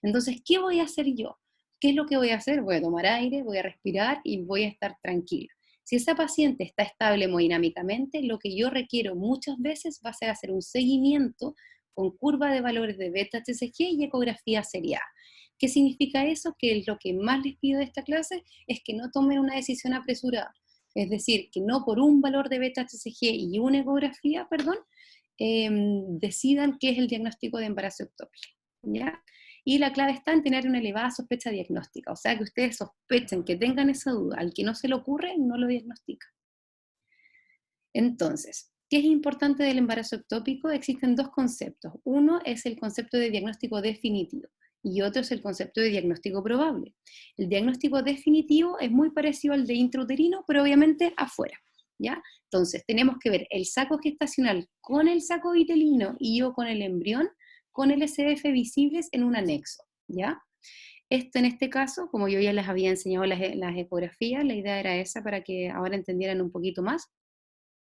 Entonces, ¿qué voy a hacer yo? ¿Qué es lo que voy a hacer? Voy a tomar aire, voy a respirar y voy a estar tranquila. Si esa paciente está estable hemodinámicamente, lo que yo requiero muchas veces va a ser hacer un seguimiento con curva de valores de beta-HCG y ecografía seriada. ¿Qué significa eso? Que lo que más les pido de esta clase es que no tomen una decisión apresurada. Es decir, que no por un valor de beta-HCG y una ecografía, perdón, decidan qué es el diagnóstico de embarazo ectópico, ¿ya? Y la clave está en tener una elevada sospecha diagnóstica, o sea, que ustedes sospechen, que tengan esa duda. Al que no se le ocurre, no lo diagnostica. Entonces, ¿qué es importante del embarazo ectópico? Existen dos conceptos. Uno es el concepto de diagnóstico definitivo y otro es el concepto de diagnóstico probable. El diagnóstico definitivo es muy parecido al de intrauterino, pero obviamente afuera, ¿ya? Entonces, tenemos que ver el saco gestacional con el saco vitelino y o con el embrión, con LSF visibles en un anexo, ¿ya? Esto en este caso, como yo ya les había enseñado las ecografías, la idea era esa para que ahora entendieran un poquito más.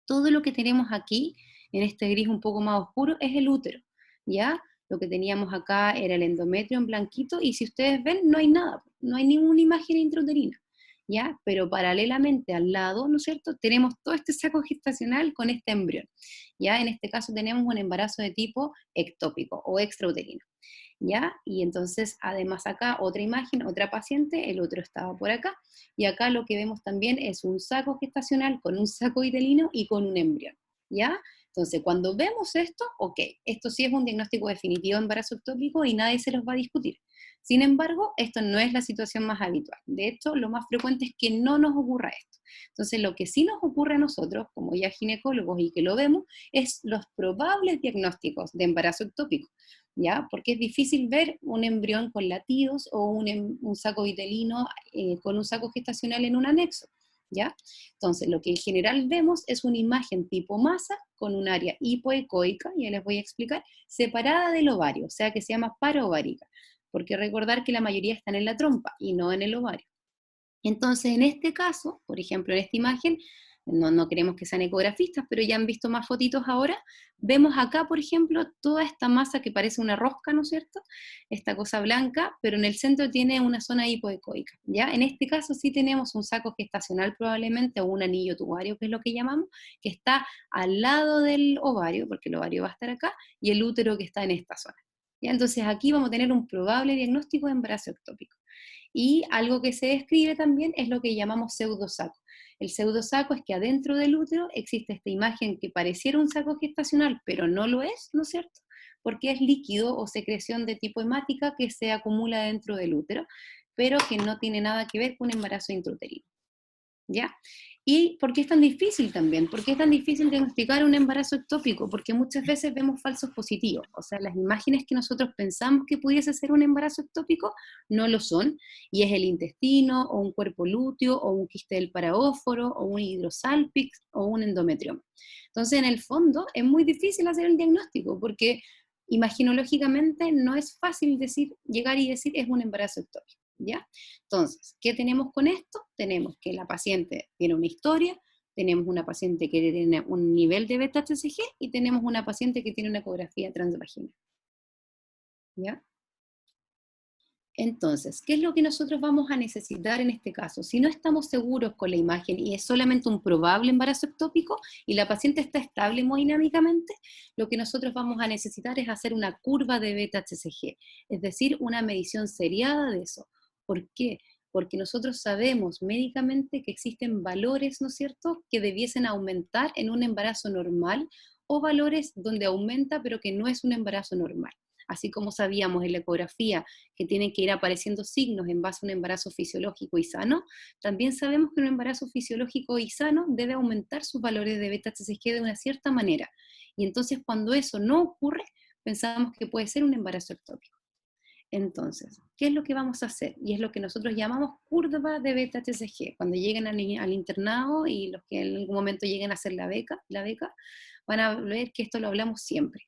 Todo lo que tenemos aquí, en este gris un poco más oscuro, es el útero, ¿ya? Lo que teníamos acá era el endometrio en blanquito, y si ustedes ven, no hay nada, no hay ninguna imagen intrauterina, ¿ya? Pero paralelamente al lado, ¿no es cierto?, tenemos todo este saco gestacional con este embrión, ¿ya? En este caso tenemos un embarazo de tipo ectópico o extrauterino, ¿ya? Y entonces, además acá, otra imagen, otra paciente, el útero estaba por acá, y acá lo que vemos también es un saco gestacional con un saco vitelino y con un embrión, ¿ya? Entonces, cuando vemos esto, ok, esto sí es un diagnóstico definitivo de embarazo ectópico y nadie se los va a discutir. Sin embargo, esto no es la situación más habitual. De hecho, lo más frecuente es que no nos ocurra esto. Entonces, lo que sí nos ocurre a nosotros, como ya ginecólogos y que lo vemos, es los probables diagnósticos de embarazo ectópico, ¿ya? Porque es difícil ver un embrión con latidos o un saco vitelino con un saco gestacional en un anexo, ¿ya? Entonces, lo que en general vemos es una imagen tipo masa con un área hipoecoica, ya les voy a explicar, separada del ovario, o sea que se llama parovárica, porque recordar que la mayoría están en la trompa y no en el ovario. Entonces, en este caso, por ejemplo, en esta imagen, no queremos que sean ecografistas, pero ya han visto más fotitos ahora, vemos acá, por ejemplo, toda esta masa que parece una rosca, ¿no es cierto? Esta cosa blanca, pero en el centro tiene una zona hipoecoica, ¿ya? En este caso sí tenemos un saco gestacional probablemente, o un anillo tubario, que es lo que llamamos, que está al lado del ovario, porque el ovario va a estar acá, y el útero que está en esta zona, ¿ya? Entonces aquí vamos a tener un probable diagnóstico de embarazo ectópico. Y algo que se describe también es lo que llamamos pseudosaco. El pseudosaco es que adentro del útero existe esta imagen que pareciera un saco gestacional, pero no lo es, ¿no es cierto? Porque es líquido o secreción de tipo hemática que se acumula dentro del útero, pero que no tiene nada que ver con embarazo intrauterino. ¿ya? ¿Y por qué es tan difícil también? ¿Por qué es tan difícil diagnosticar un embarazo ectópico? Porque muchas veces vemos falsos positivos, o sea, las imágenes que nosotros pensamos que pudiese ser un embarazo ectópico no lo son, y es el intestino, o un cuerpo lúteo, o un quiste del paraóforo, o un hidrosalpix, o un endometrioma. Entonces, en el fondo, es muy difícil hacer el diagnóstico, porque imaginológicamente no es fácil llegar y decir es un embarazo ectópico, ¿ya? Entonces, ¿qué tenemos con esto? Tenemos que la paciente tiene una historia, tenemos una paciente que tiene un nivel de beta-HCG y tenemos una paciente que tiene una ecografía transvaginal, ¿ya? Entonces, ¿qué es lo que nosotros vamos a necesitar en este caso? Si no estamos seguros con la imagen y es solamente un probable embarazo ectópico y la paciente está estable hemodinámicamente, lo que nosotros vamos a necesitar es hacer una curva de beta-HCG, es decir, una medición seriada de eso. ¿Por qué? Porque nosotros sabemos médicamente que existen valores, ¿no es cierto?, que debiesen aumentar en un embarazo normal o valores donde aumenta pero que no es un embarazo normal. Así como sabíamos en la ecografía que tienen que ir apareciendo signos en base a un embarazo fisiológico y sano, también sabemos que un embarazo fisiológico y sano debe aumentar sus valores de beta-HCG de una cierta manera. Y entonces cuando eso no ocurre, pensamos que puede ser un embarazo ectópico. Entonces, ¿qué es lo que vamos a hacer? Y es lo que nosotros llamamos curva de beta-HCG. Cuando lleguen al internado y los que en algún momento lleguen a hacer la beca, van a ver que esto lo hablamos siempre.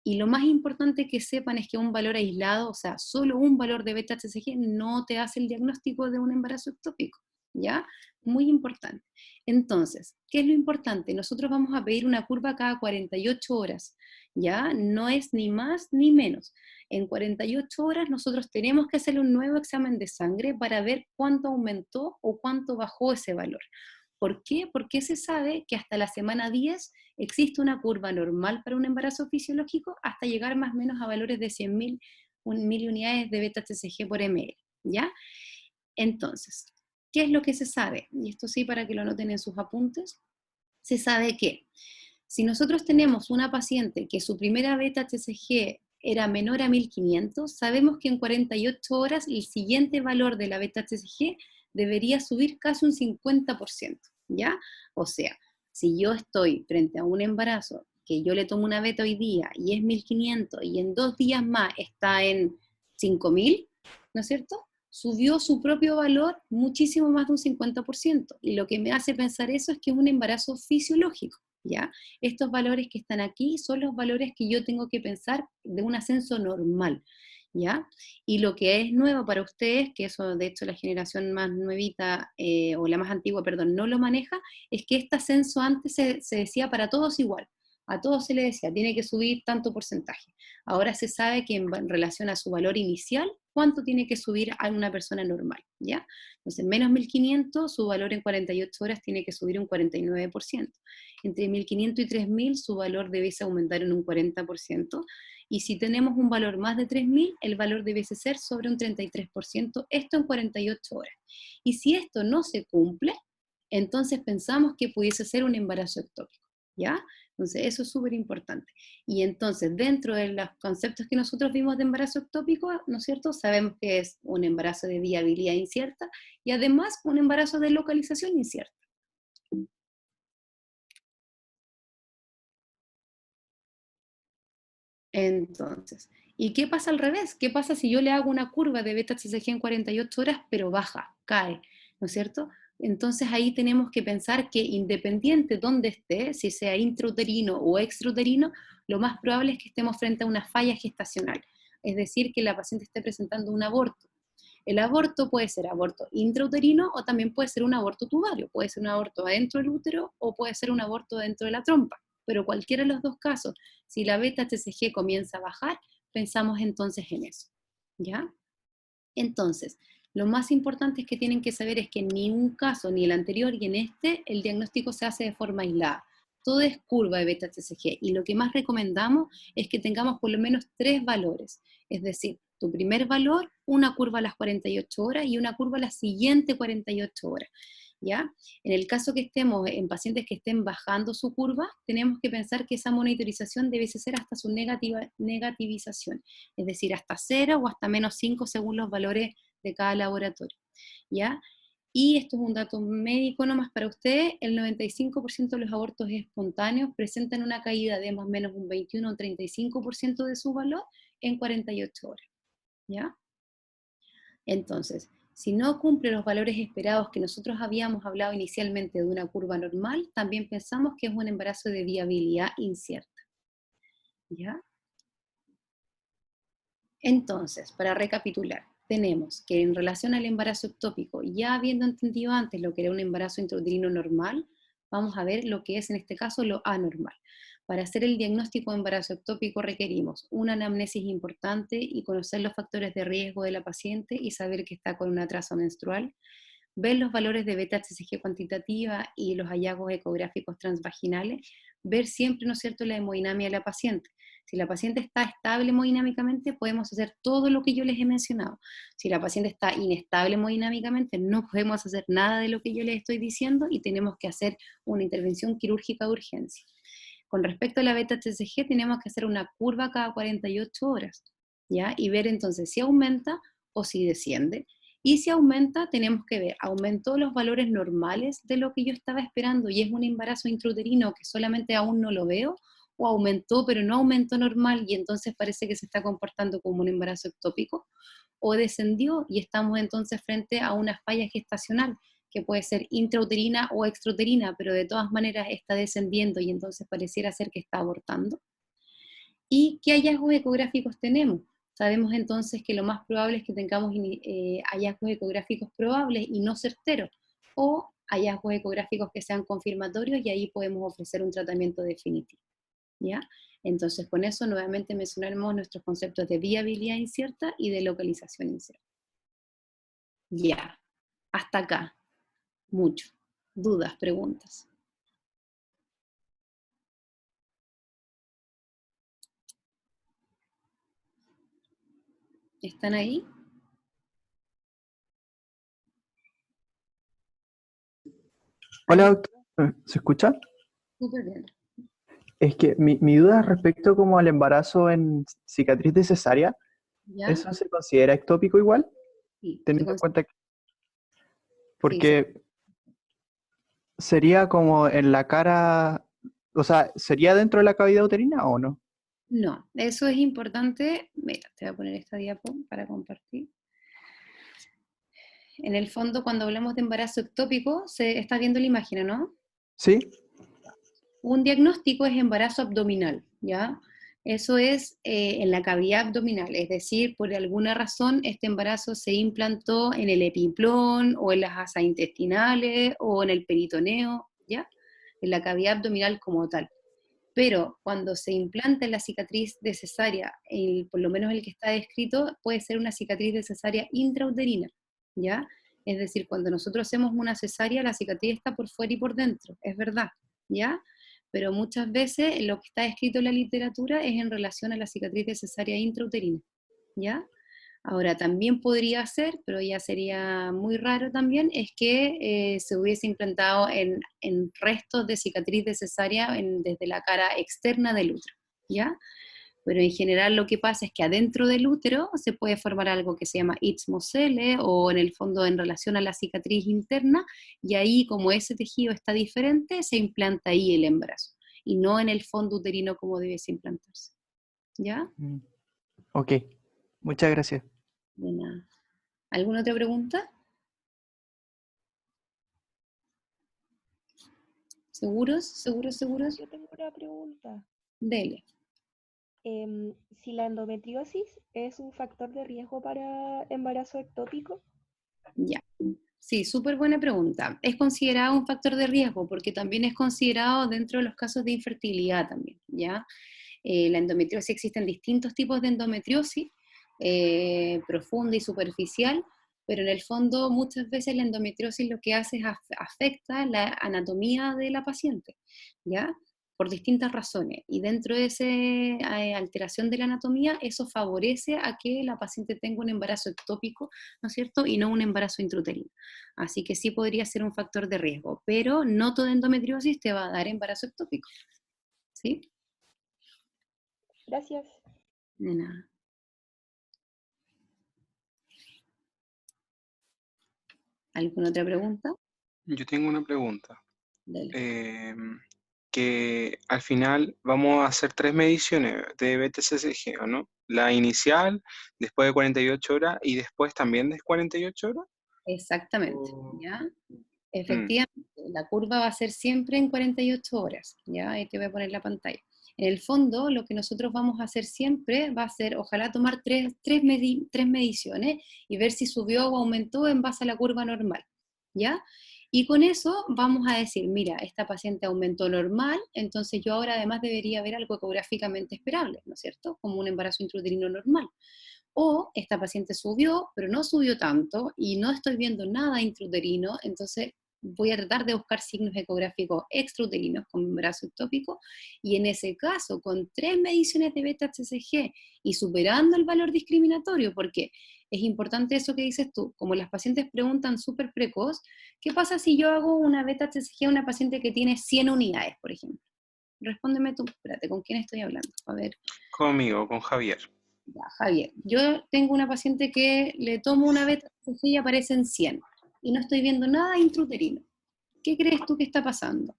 Y lo más importante que sepan es que un valor aislado, o sea, solo un valor de beta-HCG no te hace el diagnóstico de un embarazo ectópico, ¿ya? Muy importante. Entonces, ¿qué es lo importante? Nosotros vamos a pedir una curva cada 48 horas, ¿ya? No es ni más ni menos. En 48 horas nosotros tenemos que hacer un nuevo examen de sangre para ver cuánto aumentó o cuánto bajó ese valor. ¿Por qué? Porque se sabe que hasta la semana 10 existe una curva normal para un embarazo fisiológico hasta llegar más o menos a valores de 100.000 unidades de beta-HCG por ml, ¿ya? Entonces, ¿qué es lo que se sabe? Y esto sí, para que lo anoten en sus apuntes. Se sabe que si nosotros tenemos una paciente que su primera beta-HCG era menor a 1500, sabemos que en 48 horas el siguiente valor de la beta-HCG debería subir casi un 50%, ¿ya? O sea, si yo estoy frente a un embarazo que yo le tomo una beta hoy día y es 1500 y en 2 días más está en 5000, ¿no es cierto?, subió su propio valor muchísimo más de un 50%. Y lo que me hace pensar eso es que es un embarazo fisiológico, ¿ya? Estos valores que están aquí son los valores que yo tengo que pensar de un ascenso normal, ¿ya? Y lo que es nuevo para ustedes, que eso de hecho la generación más nuevita, o la más antigua, perdón, no lo maneja, es que este ascenso antes se decía para todos igual. A todos se le decía, tiene que subir tanto porcentaje. Ahora se sabe que en relación a su valor inicial, cuánto tiene que subir a una persona normal, ¿ya? Entonces, menos 1500, su valor en 48 horas tiene que subir un 49%. Entre 1500 y 3000, su valor debe aumentar en un 40%. Y si tenemos un valor más de 3000, el valor debe ser sobre un 33%, esto en 48 horas. Y si esto no se cumple, entonces pensamos que pudiese ser un embarazo ectópico, ¿ya? Entonces, eso es súper importante. Y entonces, dentro de los conceptos que nosotros vimos de embarazo ectópico, ¿no es cierto?, sabemos que es un embarazo de viabilidad incierta y además un embarazo de localización incierta. Entonces, ¿y qué pasa al revés? ¿Qué pasa si yo le hago una curva de beta-HCG en 48 horas, pero baja, cae, ¿no es cierto? Entonces ahí tenemos que pensar que independiente de dónde esté, si sea intrauterino o extrauterino, lo más probable es que estemos frente a una falla gestacional, es decir, que la paciente esté presentando un aborto. El aborto puede ser aborto intrauterino o también puede ser un aborto tubario, puede ser un aborto adentro del útero o puede ser un aborto dentro de la trompa, pero cualquiera de los dos casos, si la beta-HCG comienza a bajar, pensamos entonces en eso, ¿ya? Entonces, lo más importante es que tienen que saber es que en ni un caso, ni el anterior y en este, el diagnóstico se hace de forma aislada. Todo es curva de beta-HCG y lo que más recomendamos es que tengamos por lo menos 3 valores. Es decir, tu primer valor, una curva a las 48 horas y una curva a las siguientes 48 horas. ¿Ya? En el caso que estemos en pacientes que estén bajando su curva, tenemos que pensar que esa monitorización debe ser hasta su negativización, es decir, hasta 0 o hasta menos 5 según los valores de cada laboratorio, ¿ya? Y esto es un dato médico nomás para ustedes, el 95% de los abortos espontáneos presentan una caída de más o menos un 21 o 35% de su valor en 48 horas, ¿ya? Entonces, si no cumple los valores esperados que nosotros habíamos hablado inicialmente de una curva normal, también pensamos que es un embarazo de viabilidad incierta, ¿ya? Entonces, para recapitular, tenemos que en relación al embarazo ectópico, ya habiendo entendido antes lo que era un embarazo intrauterino normal, vamos a ver lo que es en este caso lo anormal. Para hacer el diagnóstico de embarazo ectópico requerimos una anamnesis importante y conocer los factores de riesgo de la paciente y saber que está con un atraso menstrual, ver los valores de beta-HCG cuantitativa y los hallazgos ecográficos transvaginales, ver siempre, ¿no es cierto?, la hemodinamia de la paciente. Si la paciente está estable hemodinámicamente, podemos hacer todo lo que yo les he mencionado. Si la paciente está inestable hemodinámicamente, no podemos hacer nada de lo que yo les estoy diciendo y tenemos que hacer una intervención quirúrgica de urgencia. Con respecto a la beta-HCG, tenemos que hacer una curva cada 48 horas, ¿ya? Y ver entonces si aumenta o si desciende. Y si aumenta, tenemos que ver, ¿aumentó los valores normales de lo que yo estaba esperando y es un embarazo intrauterino que solamente aún no lo veo? ¿O aumentó pero no aumentó normal y entonces parece que se está comportando como un embarazo ectópico? ¿O descendió y estamos entonces frente a una falla gestacional que puede ser intrauterina o extrauterina, pero de todas maneras está descendiendo y entonces pareciera ser que está abortando? ¿Y qué hallazgos ecográficos tenemos? Sabemos entonces que lo más probable es que tengamos hallazgos ecográficos probables y no certeros, o hallazgos ecográficos que sean confirmatorios y ahí podemos ofrecer un tratamiento definitivo, ¿ya? Entonces con eso nuevamente mencionaremos nuestros conceptos de viabilidad incierta y de localización incierta. Ya, hasta acá, mucho. ¿Dudas, preguntas? ¿Están ahí? Hola, doctor. ¿Se escucha? Súper bien. Es que mi duda es respecto como al embarazo en cicatriz de cesárea. ¿Ya? ¿Eso se considera ectópico igual? Sí, Teniendo en cuenta que... sí, Porque sería como en la cara... O sea, ¿sería dentro de la cavidad uterina o no? no, eso es importante. Mira, te voy a poner esta diapo para compartir. En el fondo, cuando hablamos de embarazo ectópico, se está viendo la imagen, ¿no? ¿Sí? Un diagnóstico es embarazo abdominal, ¿ya? Eso es en la cavidad abdominal, es decir, por alguna razón este embarazo se implantó en el epiplón o en las asas intestinales o en el peritoneo, ¿ya? En la cavidad abdominal como tal. Pero cuando se implanta en la cicatriz de cesárea, por lo menos el que está descrito, puede ser una cicatriz de cesárea intrauterina, ¿ya? Es decir, cuando nosotros hacemos una cesárea, la cicatriz está por fuera y por dentro, es verdad, ¿ya? Pero muchas veces lo que está escrito en la literatura es en relación a la cicatriz de cesárea intrauterina, ¿ya? Ahora, también podría ser, pero ya sería muy raro también, es que se hubiese implantado en restos de cicatriz de cesárea desde la cara externa del útero, ¿ya? Pero en general lo que pasa es que adentro del útero se puede formar algo que se llama istmocele o en el fondo en relación a la cicatriz interna y ahí como ese tejido está diferente se implanta ahí el embarazo y no en el fondo uterino como debiese implantarse. ¿Ya? Ok, muchas gracias. De nada. ¿Alguna otra pregunta? ¿Seguros? ¿Seguros? ¿Seguros? Yo tengo una pregunta. Dele. Si la endometriosis es un factor de riesgo para embarazo ectópico. Ya. Sí, súper buena pregunta. Es considerado un factor de riesgo porque también es considerado dentro de los casos de infertilidad también, ¿ya? La endometriosis, existen distintos tipos de endometriosis, profunda y superficial, pero en el fondo muchas veces la endometriosis lo que hace es afecta la anatomía de la paciente, ¿ya? Por distintas razones. Y dentro de esa alteración de la anatomía, eso favorece a que la paciente tenga un embarazo ectópico, ¿no es cierto? Y no un embarazo intrauterino. Así que sí podría ser un factor de riesgo, pero no toda endometriosis te va a dar embarazo ectópico, ¿sí? Gracias. De nada. ¿Alguna otra pregunta? Yo tengo una pregunta. Dale. Que al final vamos a hacer 3 mediciones de BTCCG, ¿o no? La inicial, después de 48 horas y después también de 48 horas. Exactamente, ¿ya? Mm, Efectivamente, la curva va a ser siempre en 48 horas, ¿ya? Ahí te voy a poner la pantalla. En el fondo, lo que nosotros vamos a hacer siempre va a ser, ojalá tomar tres mediciones y ver si subió o aumentó en base a la curva normal, ¿ya? Y con eso vamos a decir, mira, esta paciente aumentó normal, entonces yo ahora además debería ver algo ecográficamente esperable, ¿no es cierto? Como un embarazo intrauterino normal. O esta paciente subió, pero no subió tanto y no estoy viendo nada intrauterino, entonces voy a tratar de buscar signos ecográficos extrauterinos con embarazo ectópico, y en ese caso, con 3 mediciones de beta-HCG y superando el valor discriminatorio, porque es importante eso que dices tú, como las pacientes preguntan súper precoz, ¿qué pasa si yo hago una beta-HCG a una paciente que tiene 100 unidades, por ejemplo? Respóndeme tú, espérate, ¿con quién estoy hablando? A ver. Conmigo, con Javier. Ya, Javier, yo tengo una paciente que le tomo una beta-HCG y aparece en 100, y no estoy viendo nada intrauterino. ¿Qué crees tú que está pasando?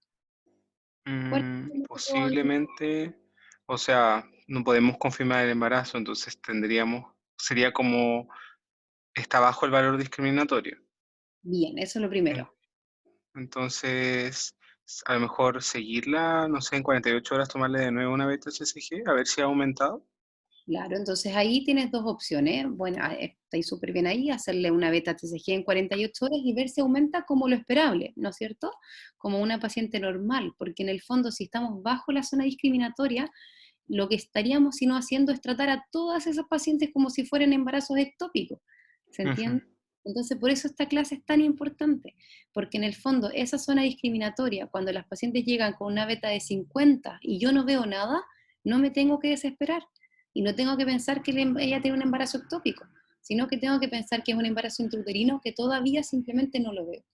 ¿Cuál es la probabilidad? Posiblemente, o sea, no podemos confirmar el embarazo, entonces sería como, está bajo el valor discriminatorio. Bien, eso es lo primero. Entonces, a lo mejor seguirla, no sé, en 48 horas tomarle de nuevo una beta-HCG, a ver si ha aumentado. Claro, entonces ahí tienes dos opciones. Bueno, estáis súper bien ahí, hacerle una beta-TCG en 48 horas y ver si aumenta como lo esperable, ¿no es cierto? Como una paciente normal, porque en el fondo si estamos bajo la zona discriminatoria, lo que estaríamos sino haciendo es tratar a todas esas pacientes como si fueran embarazos ectópicos, ¿se Ujú. entiende? Entonces por eso esta clase es tan importante, porque en el fondo esa zona discriminatoria, cuando las pacientes llegan con una beta de 50 y yo no veo nada, no me tengo que desesperar. Y no tengo que pensar que ella tiene un embarazo ectópico, sino que tengo que pensar que es un embarazo intrauterino que todavía simplemente no lo veo.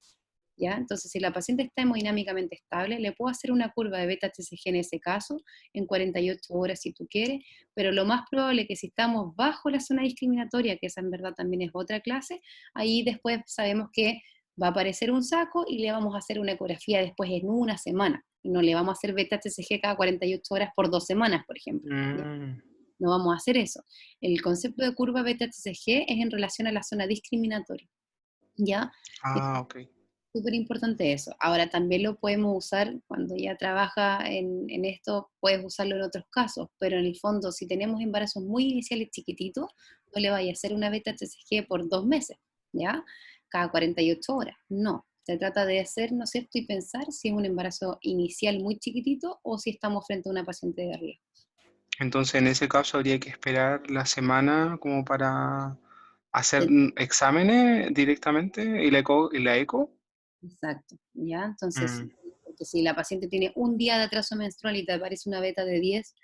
¿Ya? Entonces, si la paciente está hemodinámicamente estable, le puedo hacer una curva de beta-HCG en ese caso, en 48 horas si tú quieres, pero lo más probable es que si estamos bajo la zona discriminatoria, que esa en verdad también es otra clase, ahí después sabemos que va a aparecer un saco y le vamos a hacer una ecografía después en una semana. Y no le vamos a hacer beta-HCG cada 48 horas por 2 semanas, por ejemplo. ¿Ya? No vamos a hacer eso. El concepto de curva beta-HCG es en relación a la zona discriminatoria, ¿ya? Ok. Súper importante eso. Ahora también lo podemos usar cuando ya trabaja en esto, puedes usarlo en otros casos, pero en el fondo si tenemos embarazos muy iniciales chiquititos, no le vaya a hacer una beta-HCG por 2 meses, ¿ya? Cada 48 horas. No. Se trata de hacer, ¿no es cierto?, y pensar si es un embarazo inicial muy chiquitito o si estamos frente a una paciente de riesgo. Entonces, en ese caso habría que esperar la semana como para hacer exámenes directamente y la eco. Exacto, ¿ya? Entonces, Mm, porque si la paciente tiene un día de atraso menstrual y te aparece una beta de 10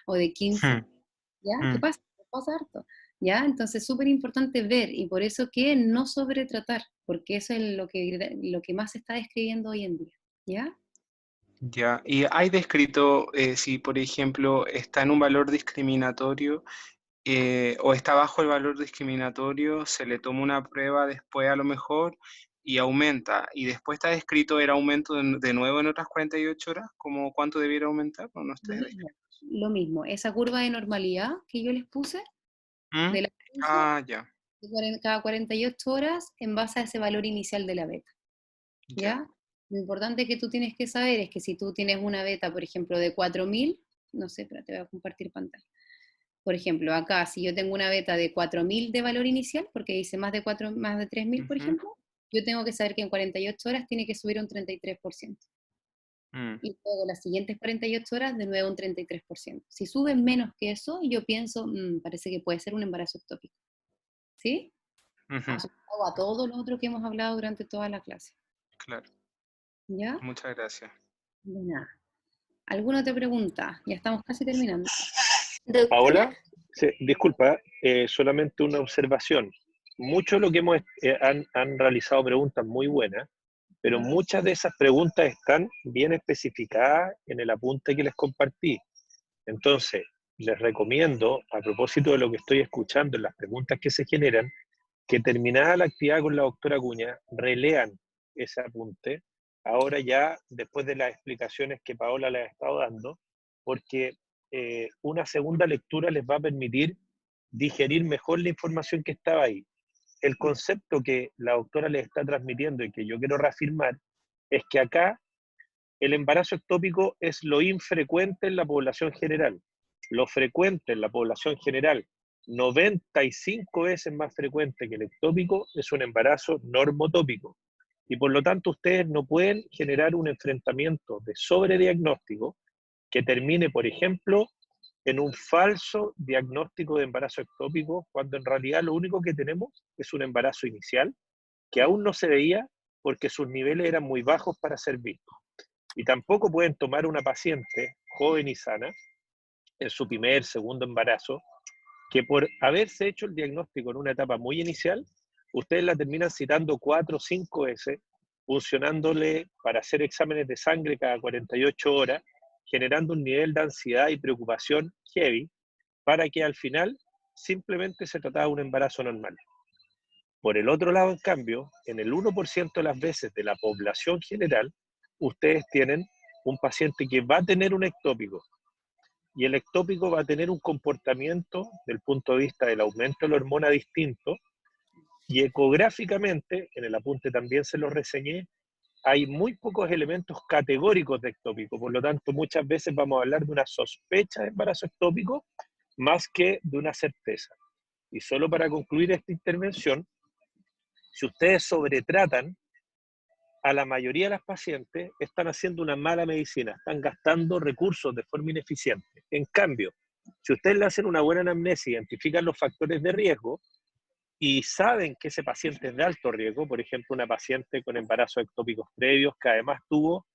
o de 15, mm, ¿ya? ¿Qué mm. pasa? Pasa harto, ¿ya? Entonces, súper importante ver, y por eso que no sobretratar, porque eso es lo que más se está describiendo hoy en día, ¿ya? Ya, y hay descrito si, por ejemplo, está en un valor discriminatorio o está bajo el valor discriminatorio, se le toma una prueba después a lo mejor y aumenta, y después está descrito el aumento de nuevo en otras 48 horas, como cuánto debiera aumentar, o no está descrito. Lo mismo, esa curva de normalidad que yo les puse, ¿Mm? de la pulso, Ah, ya, cada 48 horas en base a ese valor inicial de la beta. ya. ¿Ya? Lo importante que tú tienes que saber es que si tú tienes una beta, por ejemplo, de 4000, no sé, pero te voy a compartir pantalla. Por ejemplo, acá, si yo tengo una beta de 4000 de valor inicial, porque dice más de 3000, por Ujú, ejemplo, yo tengo que saber que en 48 horas tiene que subir un 33%. mm. Y luego las siguientes 48 horas, de nuevo un 33%. Si sube menos que eso, yo pienso, parece que puede ser un embarazo ectópico. ¿Sí? Ujú, Asociado a todo lo otro que hemos hablado durante toda la clase. claro, ¿Ya? muchas gracias. De nada. ¿Alguna otra pregunta? Ya estamos casi terminando. Doctora, Paola, disculpa, solamente una observación. Mucho de lo que han realizado preguntas muy buenas, pero muchas de esas preguntas están bien especificadas en el apunte que les compartí. Entonces, les recomiendo, a propósito de lo que estoy escuchando en las preguntas que se generan, que terminada la actividad con la doctora Acuña, relean ese apunte, ahora ya después de las explicaciones que Paola les ha estado dando, porque una segunda lectura les va a permitir digerir mejor la información que estaba ahí. El concepto que la doctora les está transmitiendo y que yo quiero reafirmar es que acá el embarazo ectópico es lo infrecuente en la población general. Lo frecuente en la población general, 95 veces más frecuente que el ectópico, es un embarazo normotópico. Y por lo tanto ustedes no pueden generar un enfrentamiento de sobrediagnóstico que termine, por ejemplo, en un falso diagnóstico de embarazo ectópico, cuando en realidad lo único que tenemos es un embarazo inicial que aún no se veía porque sus niveles eran muy bajos para ser vistos. Y tampoco pueden tomar una paciente joven y sana en su primer, segundo embarazo, que por haberse hecho el diagnóstico en una etapa muy inicial, ustedes la terminan citando 4 o 5 veces, funcionándole para hacer exámenes de sangre cada 48 horas, generando un nivel de ansiedad y preocupación heavy, para que al final simplemente se trataba de un embarazo normal. Por el otro lado, en cambio, en el 1% de las veces de la población general, ustedes tienen un paciente que va a tener un ectópico, y el ectópico va a tener un comportamiento del punto de vista del aumento de la hormona distinto, y ecográficamente, en el apunte también se lo reseñé, hay muy pocos elementos categóricos de ectópico, por lo tanto muchas veces vamos a hablar de una sospecha de embarazo ectópico más que de una certeza. Y solo para concluir esta intervención, si ustedes sobretratan a la mayoría de las pacientes, están haciendo una mala medicina, están gastando recursos de forma ineficiente. En cambio, si ustedes le hacen una buena anamnesis, identifican los factores de riesgo y saben que ese paciente es de alto riesgo, por ejemplo, una paciente con embarazos ectópicos previos que además tuvo,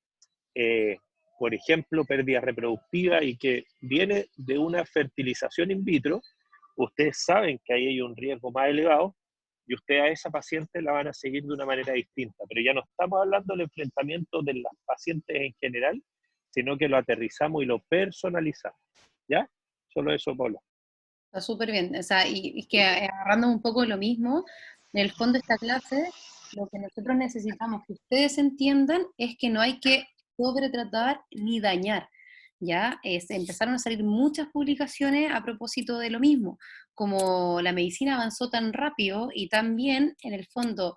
por ejemplo, pérdida reproductiva y que viene de una fertilización in vitro, ustedes saben que ahí hay un riesgo más elevado, y ustedes a esa paciente la van a seguir de una manera distinta. Pero ya no estamos hablando del enfrentamiento de las pacientes en general, sino que lo aterrizamos y lo personalizamos. ¿Ya? Solo eso, Polo. Está súper bien. O sea, y que agarrando un poco lo mismo, en el fondo de esta clase, lo que nosotros necesitamos que ustedes entiendan es que no hay que sobretratar ni dañar. ¿Ya? Empezaron a salir muchas publicaciones a propósito de lo mismo, como la medicina avanzó tan rápido y tan bien, en el fondo,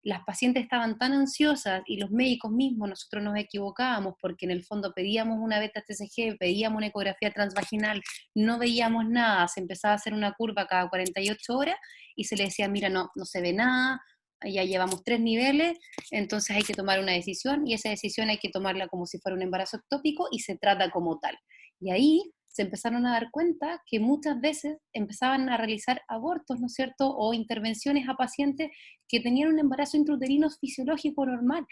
las pacientes estaban tan ansiosas y los médicos mismos, nosotros nos equivocábamos porque en el fondo pedíamos una beta-TCG, pedíamos una ecografía transvaginal, no veíamos nada, se empezaba a hacer una curva cada 48 horas y se le decía, mira, no se ve nada, ya llevamos 3 niveles, entonces hay que tomar una decisión y esa decisión hay que tomarla como si fuera un embarazo ectópico y se trata como tal. Y ahí se empezaron a dar cuenta que muchas veces empezaban a realizar abortos, ¿no es cierto?, o intervenciones a pacientes que tenían un embarazo intrauterino fisiológico normal,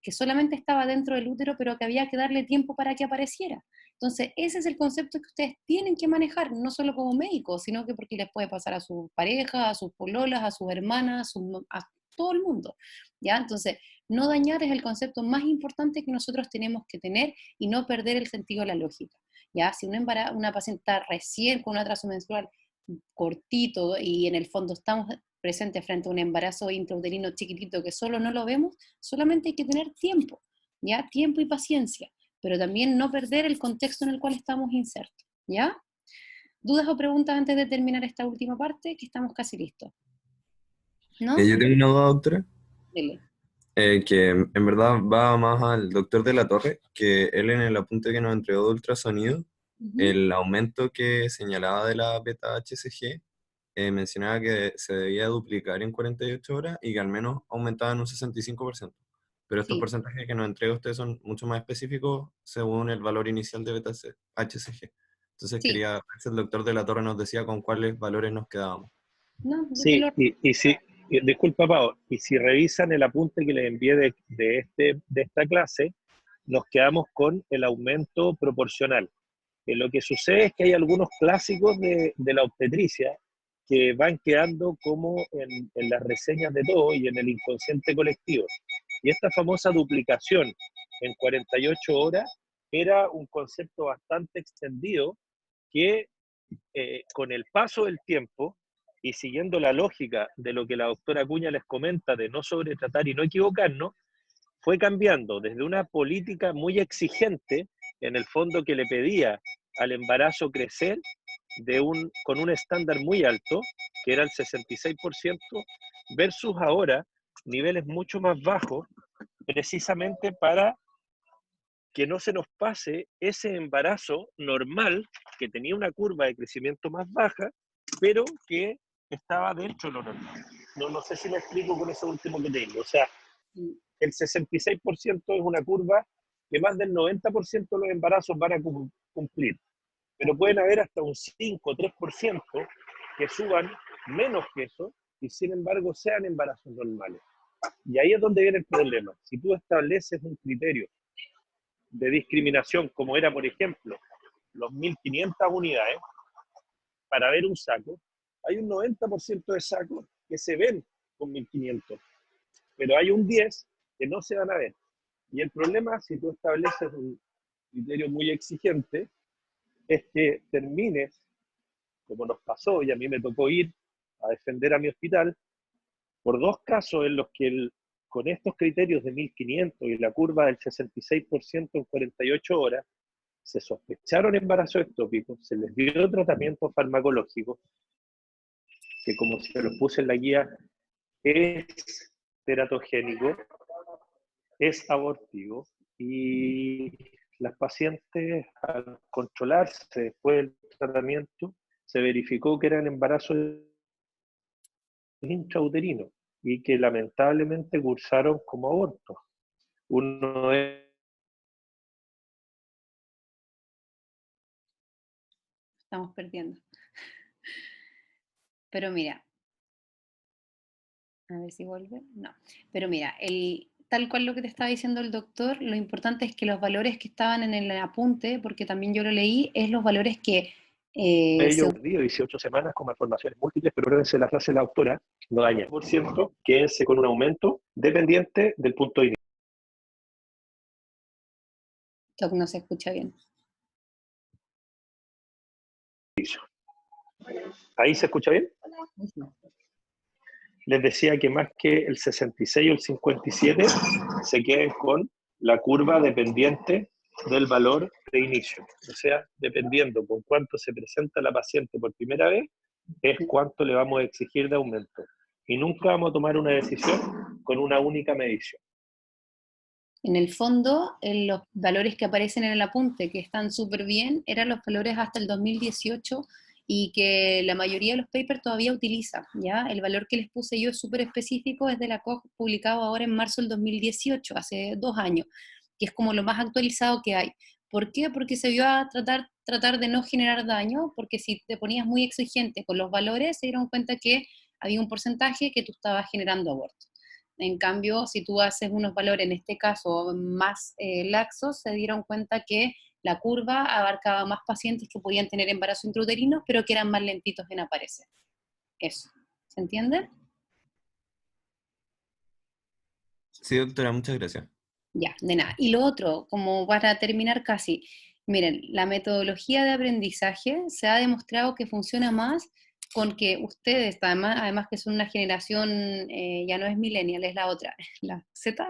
que solamente estaba dentro del útero, pero que había que darle tiempo para que apareciera. Entonces, ese es el concepto que ustedes tienen que manejar, no solo como médicos, sino que porque les puede pasar a sus parejas, a sus pololas, a sus hermanas, a todo el mundo, ¿ya? Entonces, no dañar es el concepto más importante que nosotros tenemos que tener y no perder el sentido de la lógica, ¿ya? Si una paciente está recién con un atraso menstrual cortito y en el fondo estamos presentes frente a un embarazo intrauterino chiquitito que solo no lo vemos, solamente hay que tener tiempo, ¿ya? Tiempo y paciencia, pero también no perder el contexto en el cual estamos insertos, ¿ya? ¿Dudas o preguntas antes de terminar esta última parte? Que estamos casi listos. ¿No? Yo tengo una duda, doctora, Dele. que en verdad va más al doctor de la Torre, que él en el apunte que nos entregó de ultrasonido, el aumento que señalaba de la beta-HCG, mencionaba que se debía duplicar en 48 horas y que al menos aumentaba en un 65%. Pero estos Sí. porcentajes que nos entrega usted son mucho más específicos según el valor inicial de beta-HCG. Entonces Sí. quería ver si el doctor de la Torre nos decía con cuáles valores nos quedábamos. No, yo te Sí, lo... disculpa, Pau, y si revisan el apunte que les envié de esta clase, nos quedamos con el aumento proporcional. Lo que sucede es que hay algunos clásicos de la obstetricia que van quedando como en las reseñas de todo y en el inconsciente colectivo. Y esta famosa duplicación en 48 horas era un concepto bastante extendido que con el paso del tiempo y siguiendo la lógica de lo que la doctora Acuña les comenta de no sobretratar y no equivocarnos, fue cambiando desde una política muy exigente, en el fondo que le pedía al embarazo crecer con un estándar muy alto, que era el 66%, versus ahora niveles mucho más bajos, precisamente para que no se nos pase ese embarazo normal, que tenía una curva de crecimiento más baja, pero que estaba dentro de lo normal. No sé si me explico con eso último que tengo. O sea, el 66% es una curva que más del 90% de los embarazos van a cumplir. Pero pueden haber hasta un 5 o 3% que suban menos que eso y sin embargo sean embarazos normales. Y ahí es donde viene el problema. Si tú estableces un criterio de discriminación, como era, por ejemplo, los 1.500 unidades, para ver un saco, hay un 90% de sacos que se ven con 1.500, pero hay un 10% que no se van a ver. Y el problema, si tú estableces un criterio muy exigente, es que termines, como nos pasó, y a mí me tocó ir a defender a mi hospital, por 2 casos en los que con estos criterios de 1.500 y la curva del 66% en 48 horas, se sospecharon embarazos ectópicos, se les dio tratamiento farmacológico, que como se los puse en la guía, es teratogénico, es abortivo, y las pacientes, al controlarse después del tratamiento, se verificó que eran embarazos intrauterinos y que lamentablemente cursaron como abortos. Uno es... Estamos perdiendo. Pero mira, a ver si vuelve. No. Pero mira, tal cual lo que te estaba diciendo el doctor, lo importante es que los valores que estaban en el apunte, porque también yo lo leí, es los valores que... Ellos perdido 18 semanas con malformaciones múltiples, pero acuérdense la frase de la autora, no daña. Por ciento, quédense con un aumento dependiente del punto de Doc, no se escucha bien. inicio. ¿Ahí se escucha bien? Les decía que más que el 66 o el 57 se queden con la curva dependiente del valor de inicio. O sea, dependiendo con cuánto se presenta la paciente por primera vez, es cuánto le vamos a exigir de aumento. Y nunca vamos a tomar una decisión con una única medición. En el fondo, los valores que aparecen en el apunte, que están súper bien, eran los valores hasta el 2018 y que la mayoría de los papers todavía utiliza, ¿ya? El valor que les puse yo es súper específico, es de la COG, publicado ahora en marzo del 2018, hace 2 años, que es como lo más actualizado que hay. ¿Por qué? Porque se vio a tratar de no generar daño, porque si te ponías muy exigente con los valores, se dieron cuenta que había un porcentaje que tú estabas generando abortos. En cambio, si tú haces unos valores, en este caso, más laxos, se dieron cuenta que la curva abarcaba más pacientes que podían tener embarazo intrauterino, pero que eran más lentitos en aparecer. Eso. ¿Se entiende? Sí, doctora, muchas gracias. Ya, de nada. Y lo otro, como para terminar casi, miren, la metodología de aprendizaje se ha demostrado que funciona más con que ustedes, además que son una generación, ya no es millennial, es la otra, la Z,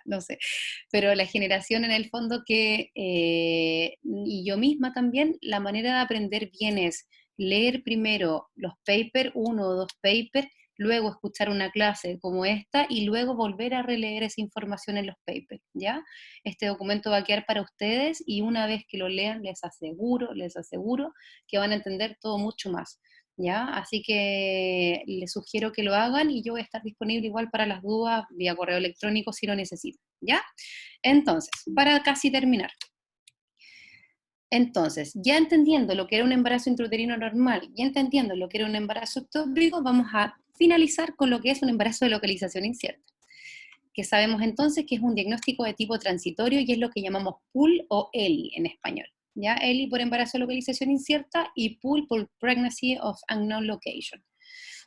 no sé, pero la generación en el fondo que, y yo misma también, la manera de aprender bien es leer primero los papers, 1 o 2 papers, luego escuchar una clase como esta y luego volver a releer esa información en los papers, ¿ya? Este documento va a quedar para ustedes y una vez que lo lean les aseguro que van a entender todo mucho más, ¿ya? Así que les sugiero que lo hagan y yo voy a estar disponible igual para las dudas vía correo electrónico si lo necesitan, ¿ya? Entonces, para casi terminar. Entonces, ya entendiendo lo que era un embarazo intrauterino normal, ya entendiendo lo que era un embarazo ectópico, vamos a finalizar con lo que es un embarazo de localización incierta, que sabemos entonces que es un diagnóstico de tipo transitorio y es lo que llamamos PUL o ELI en español. ¿Ya? ELI por embarazo de localización incierta y PUL por Pregnancy of Unknown Location.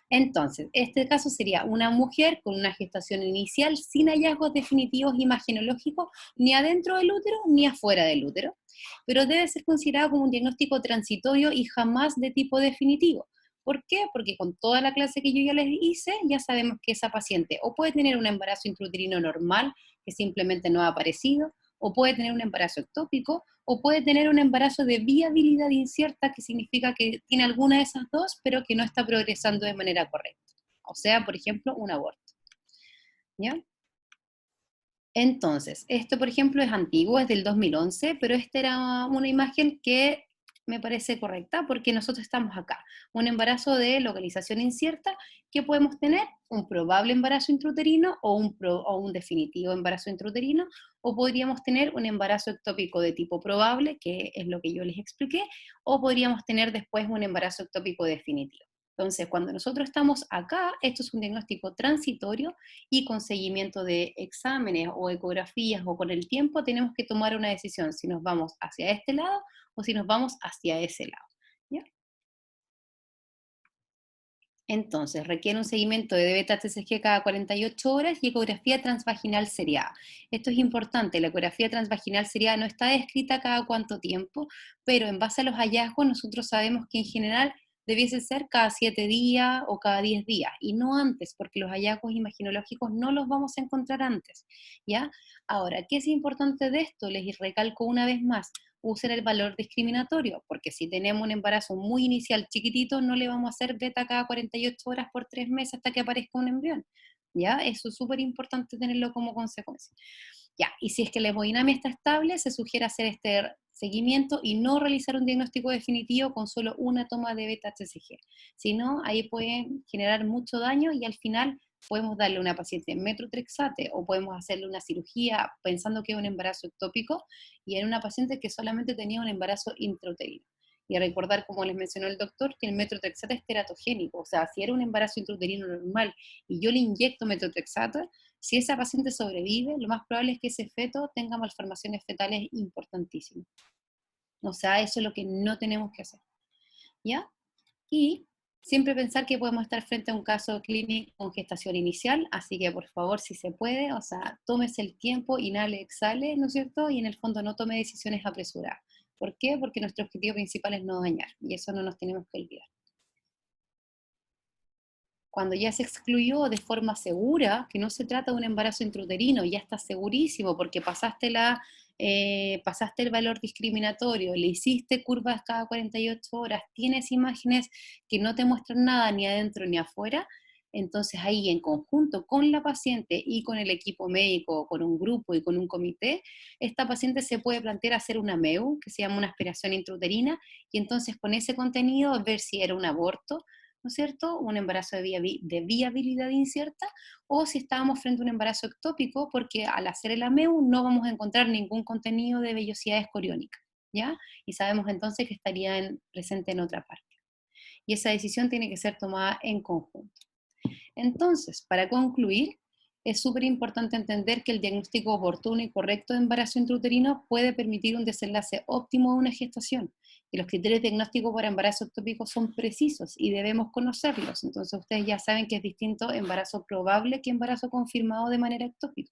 Entonces, este caso sería una mujer con una gestación inicial sin hallazgos definitivos imagenológicos ni adentro del útero ni afuera del útero, pero debe ser considerado como un diagnóstico transitorio y jamás de tipo definitivo, ¿Por qué? Porque con toda la clase que yo ya les hice, ya sabemos que esa paciente o puede tener un embarazo intrauterino normal, que simplemente no ha aparecido, o puede tener un embarazo ectópico, o puede tener un embarazo de viabilidad incierta, que significa que tiene alguna de esas dos, pero que no está progresando de manera correcta. O sea, por ejemplo, un aborto. ¿Ya? Entonces, esto por ejemplo es antiguo, es del 2011, pero esta era una imagen que me parece correcta porque nosotros estamos acá. Un embarazo de localización incierta, que podemos tener un probable embarazo intrauterino o un definitivo embarazo intrauterino, o podríamos tener un embarazo ectópico de tipo probable, que es lo que yo les expliqué, o podríamos tener después un embarazo ectópico definitivo. Entonces, cuando nosotros estamos acá, esto es un diagnóstico transitorio y con seguimiento de exámenes o ecografías o con el tiempo tenemos que tomar una decisión si nos vamos hacia este lado o si nos vamos hacia ese lado. ¿Ya? Entonces, requiere un seguimiento de beta-TCG cada 48 horas y ecografía transvaginal seriada. Esto es importante, la ecografía transvaginal seriada no está descrita cada cuánto tiempo, pero en base a los hallazgos nosotros sabemos que en general debiese ser cada 7 días o cada 10 días, y no antes, porque los hallazgos imaginológicos no los vamos a encontrar antes, ¿ya? Ahora, ¿qué es importante de esto? Les recalco una vez más, usen el valor discriminatorio, porque si tenemos un embarazo muy inicial chiquitito, no le vamos a hacer beta cada 48 horas por 3 meses hasta que aparezca un embrión, ¿ya? Eso es súper importante tenerlo como consecuencia. Ya, y si es que la hemodinamia está estable, se sugiere hacer este seguimiento y no realizar un diagnóstico definitivo con solo una toma de beta-HCG. Si no, ahí puede generar mucho daño y al final podemos darle a una paciente metotrexate o podemos hacerle una cirugía pensando que es un embarazo ectópico y en una paciente que solamente tenía un embarazo intrauterino. Y recordar, como les mencionó el doctor, que el metotrexate es teratogénico, o sea, si era un embarazo intrauterino normal y yo le inyecto metotrexate, si esa paciente sobrevive, lo más probable es que ese feto tenga malformaciones fetales importantísimas. O sea, eso es lo que no tenemos que hacer. ¿Ya? Y siempre pensar que podemos estar frente a un caso clínico con gestación inicial, así que por favor, si se puede, o sea, tómese el tiempo, inhale, exhale, ¿no es cierto? Y en el fondo no tome decisiones apresuradas. ¿Por qué? Porque nuestro objetivo principal es no dañar, y eso no nos tenemos que olvidar. Cuando ya se excluyó de forma segura que no se trata de un embarazo intrauterino, ya está segurísimo porque pasaste el valor discriminatorio, le hiciste curvas cada 48 horas, tienes imágenes que no te muestran nada ni adentro ni afuera, entonces ahí en conjunto con la paciente y con el equipo médico, con un grupo y con un comité, esta paciente se puede plantear hacer una MEU, que se llama una aspiración intrauterina, y entonces con ese contenido ver si era un aborto, ¿no es cierto?, un embarazo de viabilidad incierta, o si estábamos frente a un embarazo ectópico, porque al hacer el AMEU no vamos a encontrar ningún contenido de vellosidades coriónicas, ¿ya? Y sabemos entonces que estaría presente en otra parte. Y esa decisión tiene que ser tomada en conjunto. Entonces, para concluir, es súper importante entender que el diagnóstico oportuno y correcto de embarazo intrauterino puede permitir un desenlace óptimo de una gestación, y los criterios diagnósticos para embarazo ectópico son precisos y debemos conocerlos. Entonces ustedes ya saben que es distinto embarazo probable que embarazo confirmado de manera ectópica.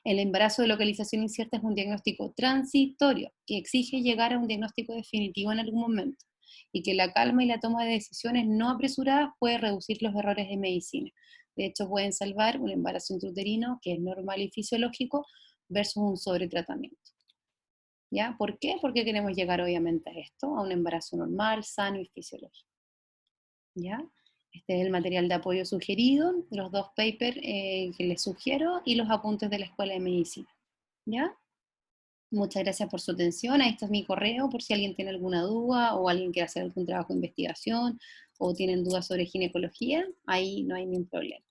El embarazo de localización incierta es un diagnóstico transitorio que exige llegar a un diagnóstico definitivo en algún momento, y que la calma y la toma de decisiones no apresuradas puede reducir los errores de medicina. De hecho, pueden salvar un embarazo intrauterino que es normal y fisiológico versus un sobretratamiento. ¿Ya? ¿Por qué? Porque queremos llegar obviamente a esto, a un embarazo normal, sano y fisiológico. ¿Ya? Este es el material de apoyo sugerido, los 2 papers que les sugiero y los apuntes de la Escuela de Medicina. ¿Ya? Muchas gracias por su atención. Ahí está mi correo por si alguien tiene alguna duda o alguien quiere hacer algún trabajo de investigación o tienen dudas sobre ginecología. Ahí no hay ningún problema.